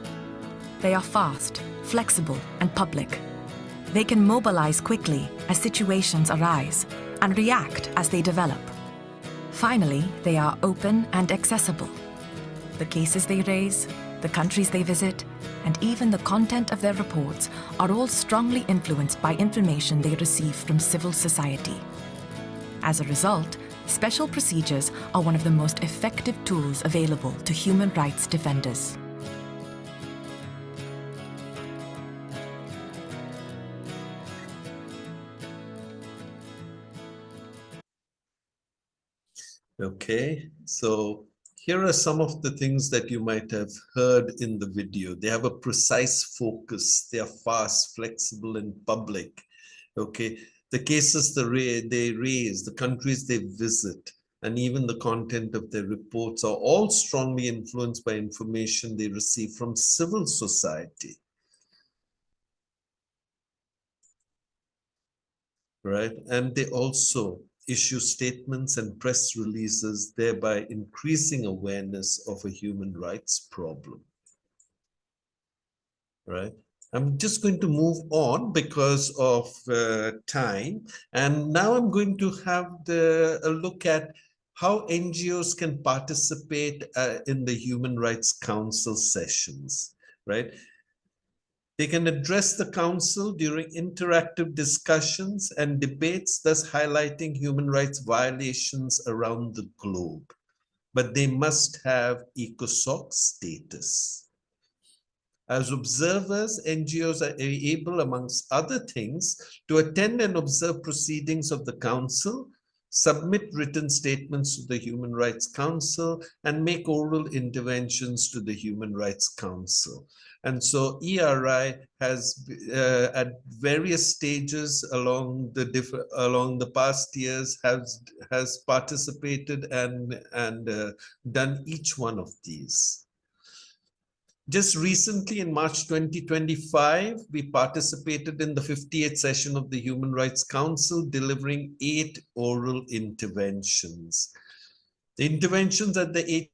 They are fast, flexible, and public. They can mobilize quickly as situations arise and react as they develop. Finally, they are open and accessible. The cases they raise, the countries they visit, and even the content of their reports are all strongly influenced by information they receive from civil society. As a result, special procedures are one of the most effective tools available to human rights defenders. Okay, so here are some of the things that you might have heard in the video. They have a precise focus. They are fast, flexible, and public. Okay, the cases they raise, the countries they visit, and even the content of their reports are all strongly influenced by information they receive from civil society. Right, and they also issue statements and press releases, thereby increasing awareness of a human rights problem. Right. I'm just going to move on because of time. And now I'm going to have a look at how NGOs can participate in the Human Rights Council sessions, right? They can address the Council during interactive discussions and debates, thus highlighting human rights violations around the globe. But they must have ECOSOC status. As observers, NGOs are able, amongst other things, to attend and observe proceedings of the Council, submit written statements to the Human Rights Council, and make oral interventions to the Human Rights Council. And so ERI has, at various stages along the past years, has participated and done each one of these. Just recently, in March 2025, we participated in the 58th session of the Human Rights Council, delivering 8 oral interventions. The interventions at the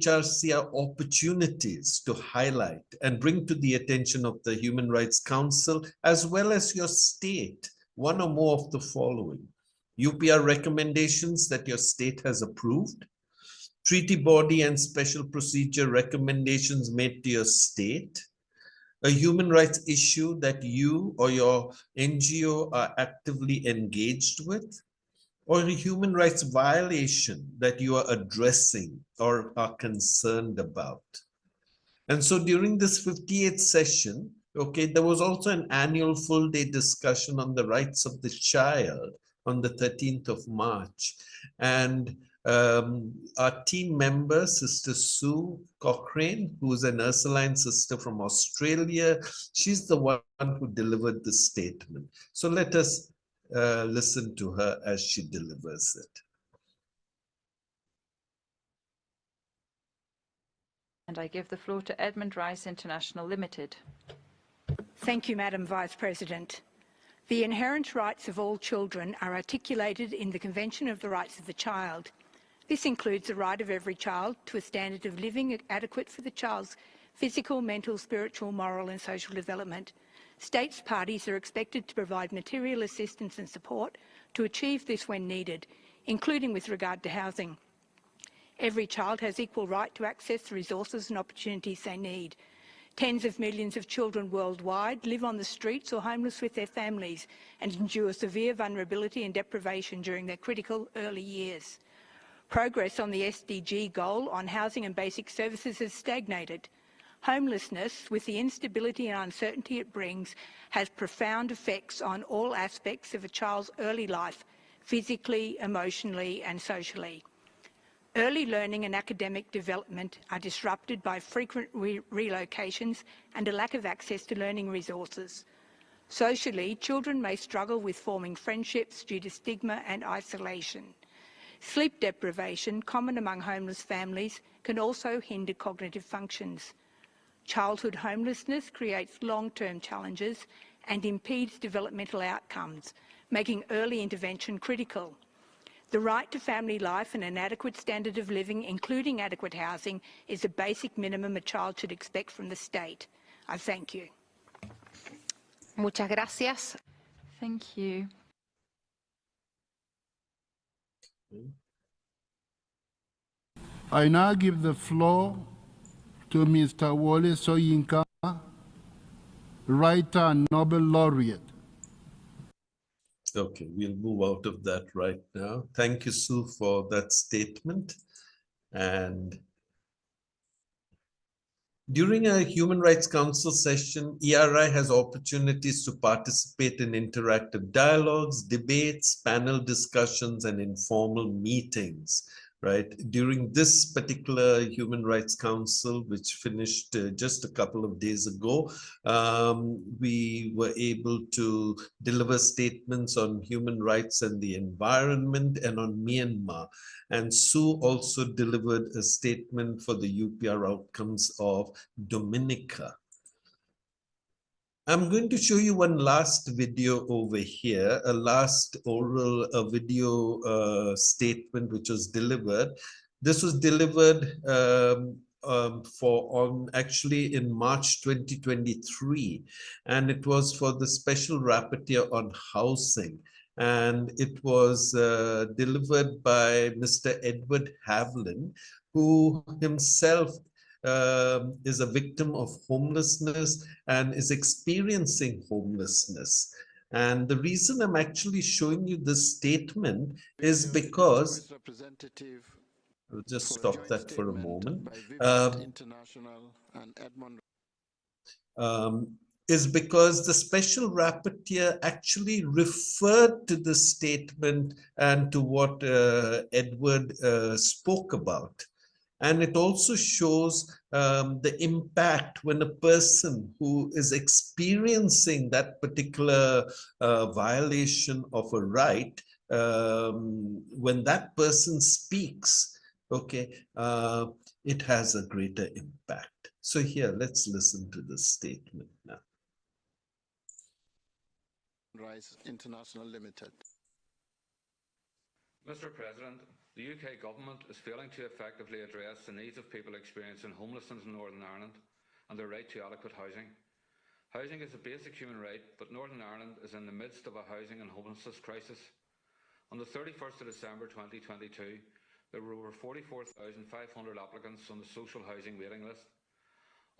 HRC are opportunities to highlight and bring to the attention of the Human Rights Council, as well as your state, one or more of the following: UPR recommendations that your state has approved, treaty body and special procedure recommendations made to your state, a human rights issue that you or your NGO are actively engaged with, or a human rights violation that you are addressing or are concerned about. And so during this 58th session, okay, there was also an annual full-day discussion on the rights of the child on the 13th of March. And our team member, Sister Sue Cochrane, who is an Ursuline sister from Australia, she's the one who delivered the statement. So let us listen to her as she delivers it. And I give the floor to Edmund Rice International Limited. Thank you, Madam Vice President. The inherent rights of all children are articulated in the Convention of the Rights of the Child. This includes the right of every child to a standard of living adequate for the child's physical, mental, spiritual, moral and social development. States parties are expected to provide material assistance and support to achieve this when needed, including with regard to housing. Every child has equal right to access the resources and opportunities they need. Tens of millions of children worldwide live on the streets or homeless with their families and endure severe vulnerability and deprivation during their critical early years. Progress on the SDG goal on housing and basic services has stagnated. Homelessness, with the instability and uncertainty it brings, has profound effects on all aspects of a child's early life, physically, emotionally and socially. Early learning and academic development are disrupted by frequent relocations and a lack of access to learning resources. Socially, children may struggle with forming friendships due to stigma and isolation. Sleep deprivation, common among homeless families, can also hinder cognitive functions. Childhood homelessness creates long-term challenges and impedes developmental outcomes, making early intervention critical. The right to family life and an adequate standard of living, including adequate housing, is a basic minimum a child should expect from the state. I thank you. Muchas gracias. Thank you. I now give the floor to Mr. Wole Soyinka, writer and Nobel laureate. Okay, we'll move out of that right now. Thank you, Sue, for that statement. And during a Human Rights Council session, ERI has opportunities to participate in interactive dialogues, debates, panel discussions, and informal meetings, right? During this particular Human Rights Council, which finished just a couple of days ago, we were able to deliver statements on human rights and the environment and on Myanmar. And Sue also delivered a statement for the UPR outcomes of Dominica. I'm going to show you one last video over here, a last oral video statement which was delivered. This was delivered actually in March 2023, and it was for the Special Rapporteur on Housing. And it was delivered by Mr. Edward Havlin, who himself is a victim of homelessness and is experiencing homelessness. And the reason I'm actually showing you this statement is because, I'll just stop that for a moment, International and Edmund is because the Special Rapporteur actually referred to the statement and to what Edward spoke about. And it also shows the impact when a person who is experiencing that particular violation of a right, when that person speaks, okay, it has a greater impact. So here, let's listen to this statement now. Rice International Limited. Mr. President, the UK Government is failing to effectively address the needs of people experiencing homelessness in Northern Ireland and their right to adequate housing. Housing is a basic human right, but Northern Ireland is in the midst of a housing and homelessness crisis. On the 31st of December 2022, there were over 44,500 applicants on the social housing waiting list.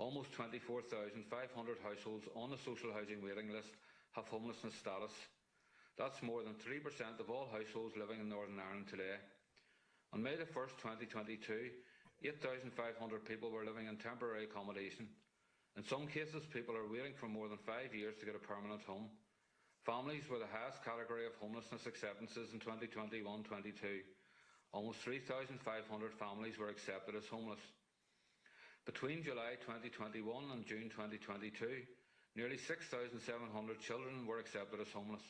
Almost 24,500 households on the social housing waiting list have homelessness status. That's more than 3% of all households living in Northern Ireland today. On May the 1st, 2022, 8,500 people were living in temporary accommodation. In some cases, people are waiting for more than 5 years to get a permanent home. Families were the highest category of homelessness acceptances in 2021-22. Almost 3,500 families were accepted as homeless. Between July 2021 and June 2022, nearly 6,700 children were accepted as homeless.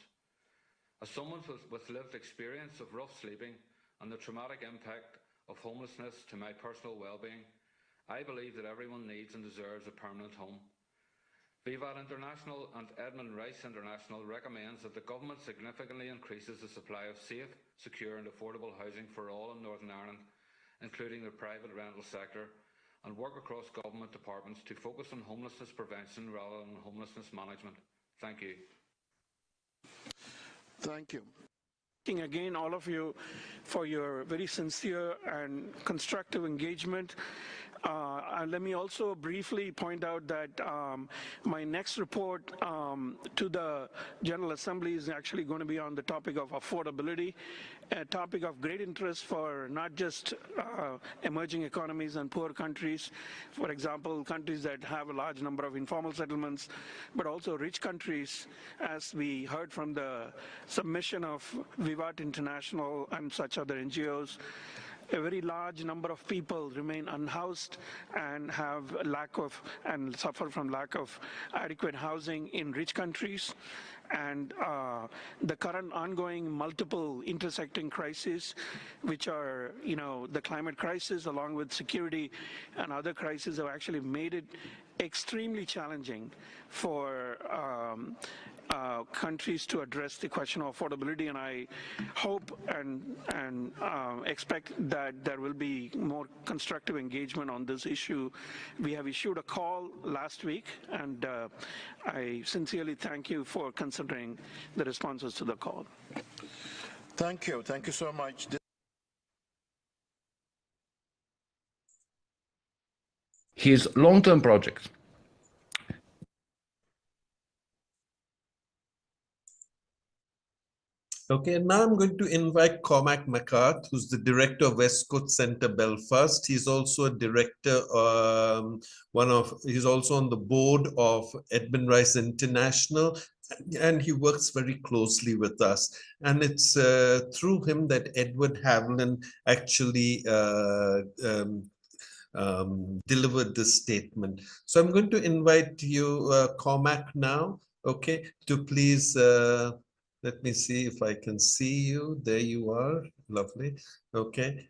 As someone with lived experience of rough sleeping and the traumatic impact of homelessness to my personal well-being, I believe that everyone needs and deserves a permanent home. Vivat International and Edmund Rice International recommends that the government significantly increases the supply of safe, secure and affordable housing for all in Northern Ireland, including the private rental sector, and work across government departments to focus on homelessness prevention rather than homelessness management. Thank you. Thank you. Thanking again all of you for your very sincere and constructive engagement. And let me also briefly point out that my next report to the General Assembly is actually going to be on the topic of affordability, a topic of great interest for not just emerging economies and poor countries, for example, countries that have a large number of informal settlements, but also rich countries, as we heard from the submission of Vivat International and such other NGOs. A very large number of people remain unhoused and suffer from lack of adequate housing in rich countries. And the current ongoing multiple intersecting crises, which are, the climate crisis along with security and other crises, have actually made it extremely challenging for countries to address the question of affordability, and I hope and expect that there will be more constructive engagement on this issue. We have issued a call last week, and I sincerely thank you for considering the responses to the call. Thank you so much. His long-term project. Okay, now I'm going to invite Cormac McCart, who's the director of West Coast Centre Belfast. He's also a director, he's also on the board of Edmund Rice International, and he works very closely with us. And it's through him that Edward Haviland actually delivered this statement. So I'm going to invite you, Cormac, now, okay, to please, let me see if I can see you. There you are, lovely, okay.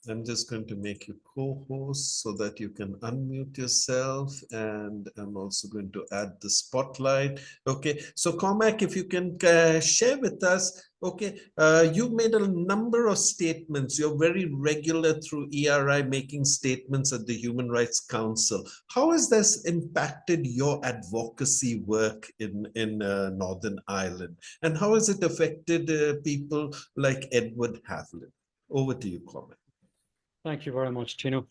I'm just going to make you co-host so that you can unmute yourself, and I'm also going to add the spotlight. Okay, so Cormac, if you can share with us, okay, you've made a number of statements. You're very regular through ERI making statements at the Human Rights Council. How has this impacted your advocacy work in Northern Ireland? And how has it affected people like Edward Haviland? Over to you, Cormac. Thank you very much, Tino.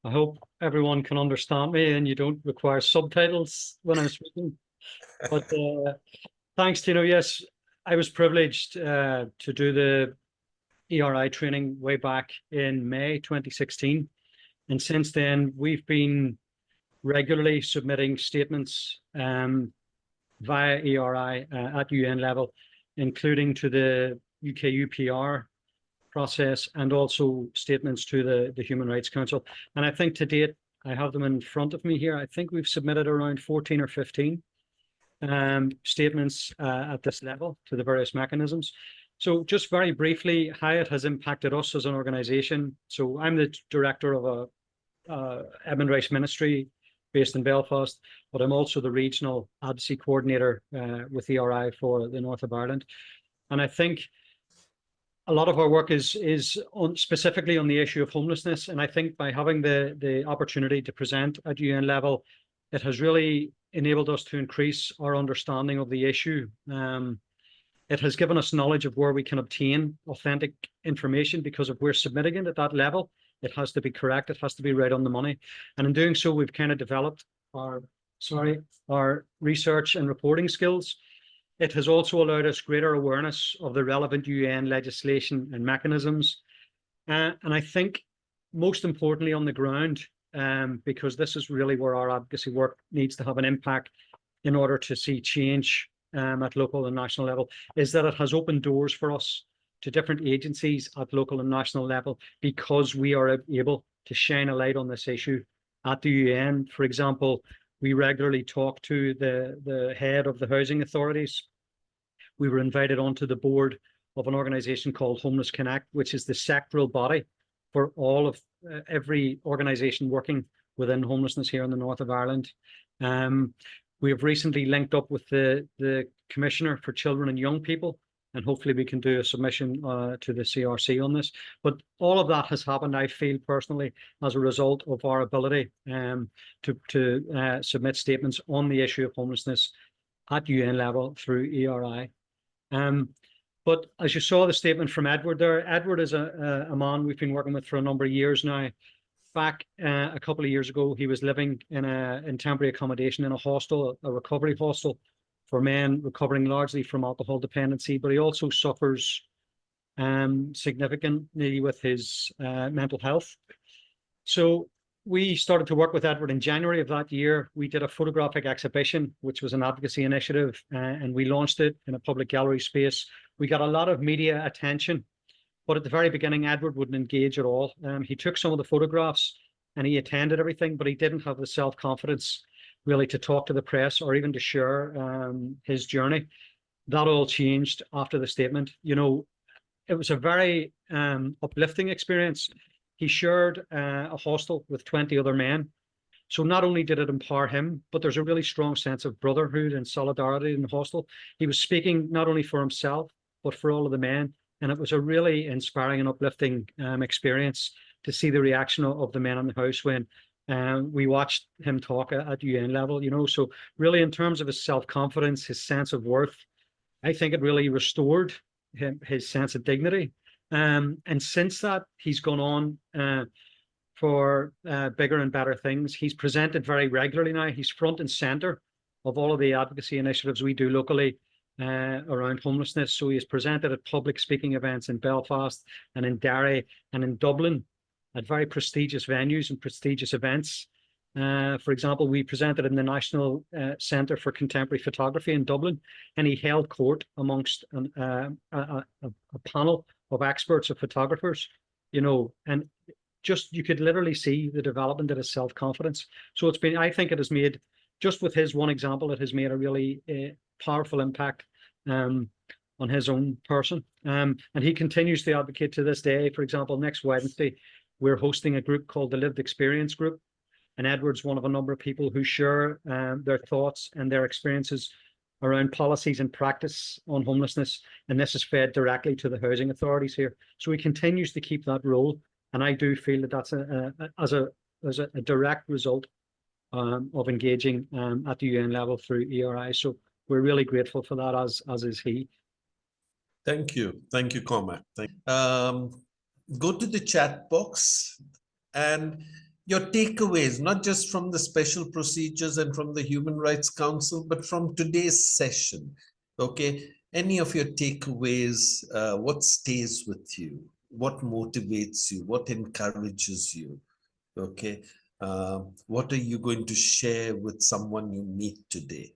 I hope everyone can understand me and you don't require subtitles when I'm speaking. But thanks, Tino. Yes, I was privileged to do the ERI training way back in May 2016. And since then, we've been regularly submitting statements via ERI at UN level, including to the UK UPR process and also statements to the Human Rights Council. And I think to date, I have them in front of me here. I think we've submitted around 14 or 15 statements at this level to the various mechanisms. So just very briefly, how it has impacted us as an organization. So I'm the director of a Edmund Rice ministry based in Belfast, but I'm also the regional advocacy coordinator with ERI for the North of Ireland. And I think a lot of our work is specifically on the issue of homelessness. And I think by having the opportunity to present at UN level, it has really enabled us to increase our understanding of the issue. It has given us knowledge of where we can obtain authentic information, because if we're submitting it at that level, it has to be correct, it has to be right on the money. And in doing so, we've kind of developed our research and reporting skills. It has also allowed us greater awareness of the relevant UN legislation and mechanisms. And I think most importantly on the ground, because this is really where our advocacy work needs to have an impact in order to see change at local and national level, is that it has opened doors for us to different agencies at local and national level, because we are able to shine a light on this issue at the UN. For example, we regularly talk to the head of the housing authorities. We were invited onto the board of an organization called Homeless Connect, which is the sectoral body for all of every organization working within homelessness here in the north of Ireland. We have recently linked up with the Commissioner for Children and Young People, and hopefully we can do a submission to the CRC on this. But all of that has happened, I feel personally, as a result of our ability to submit statements on the issue of homelessness at UN level through ERI. But as you saw the statement from Edward there, Edward is a man we've been working with for a number of years now. Back a couple of years ago, he was living in temporary accommodation in a hostel, a recovery hostel for men recovering largely from alcohol dependency, but he also suffers significantly with his mental health. So we started to work with Edward in January of that year. We did a photographic exhibition, which was an advocacy initiative, and we launched it in a public gallery space. We got a lot of media attention, but at the very beginning, Edward wouldn't engage at all. He took some of the photographs and he attended everything, but he didn't have the self-confidence really to talk to the press or even to share his journey. That all changed after the statement. You know, it was a very uplifting experience. He shared a hostel with 20 other men, So not only did it empower him, but there's a really strong sense of brotherhood and solidarity in the hostel. He was speaking not only for himself, but for all of the men. And it was a really inspiring and uplifting experience to see the reaction of the men in the house when we watched him talk at UN level, you know. So really, in terms of his self-confidence, his sense of worth, I think it really restored his sense of dignity. And since that, he's gone on for bigger and better things. He's presented very regularly now. He's front and center of all of the advocacy initiatives we do locally around homelessness. So he has presented at public speaking events in Belfast and in Derry and in Dublin at very prestigious venues and prestigious events. For example, we presented in the National Centre for Contemporary Photography in Dublin, and he held court amongst a panel of experts, of photographers, you know, and just you could literally see the development of his self-confidence. So it's been, I think it has made, just with his one example, it has made a really powerful impact on his own person. And he continues to advocate to this day. For example, next Wednesday, we're hosting a group called the Lived Experience Group. And Edward's one of a number of people who share their thoughts and their experiences around policies and practice on homelessness. And this is fed directly to the housing authorities here. So he continues to keep that role. And I do feel that that's a direct result of engaging at the UN level through ERI. So we're really grateful for that, as is he. Thank you, Cormac. Go to the chat box and your takeaways, not just from the special procedures and from the Human Rights Council, but from today's session. Okay, any of your takeaways? What stays with you? What motivates you? What encourages you? Okay, what are you going to share with someone you meet today?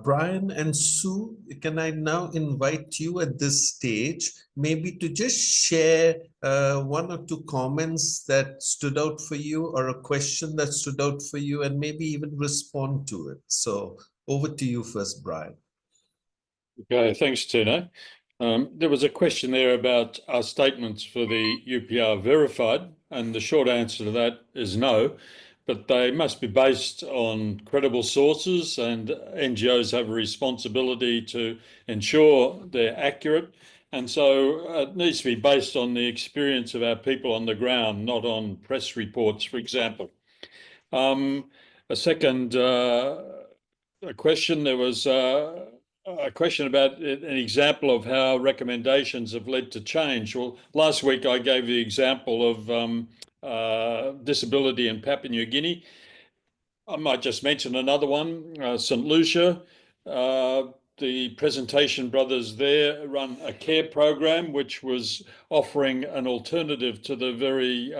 Brian and Sue, can I now invite you at this stage, maybe to just share one or two comments that stood out for you, or a question that stood out for you, and maybe even respond to it. So over to you first, Brian. Okay, thanks, Tino. There was a question there about our statements for the UPR verified, and the short answer to that is no, but they must be based on credible sources, and NGOs have a responsibility to ensure they're accurate. And so it needs to be based on the experience of our people on the ground, not on press reports, for example. A second question, there was a question about an example of how recommendations have led to change. Well, last week I gave the example of disability in Papua New Guinea. I might just mention another one, St. Lucia. The Presentation Brothers there run a care program which was offering an alternative to the very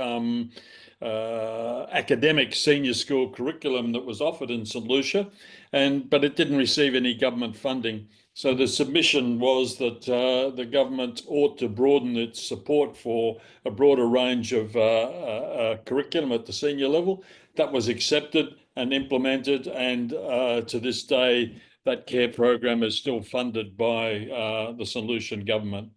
academic senior school curriculum that was offered in St. Lucia, but it didn't receive any government funding. So the submission was that the government ought to broaden its support for a broader range of curriculum at the senior level. That was accepted and implemented, and to this day, that care program is still funded by the St. Lucian government.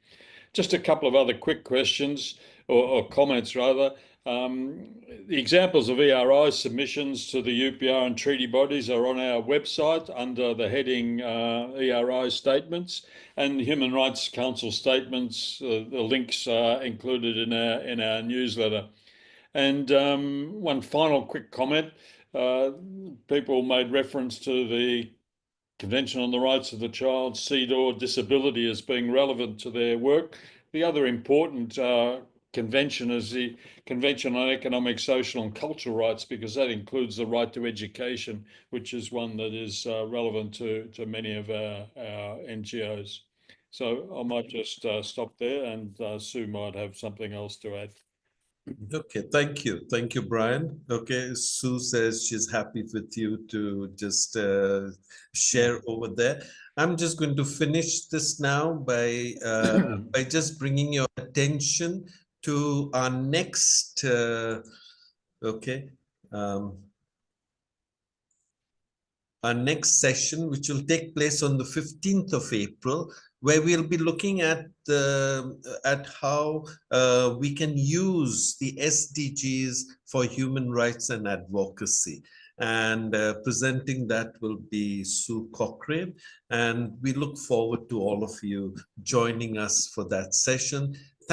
Just a couple of other quick questions, or comments rather. The examples of ERI submissions to the UPR and treaty bodies are on our website under the heading ERI statements, and Human Rights Council statements. The links are included in our newsletter. And one final quick comment. People made reference to the Convention on the Rights of the Child, CEDAW, disability as being relevant to their work. The other important convention is the Convention on Economic, Social and Cultural Rights, because that includes the right to education, which is one that is relevant to many of our NGOs. So I might just stop there, and Sue might have something else to add. Okay, thank you, Brian. Okay, Sue says she's happy with you to just share over there. I'm just going to finish this now by just bringing your attention to our next our next session, which will take place on the 15th of April, where we'll be looking at how we can use the SDGs for human rights and advocacy. And presenting that will be Sue Cochrane. And we look forward to all of you joining us for that session.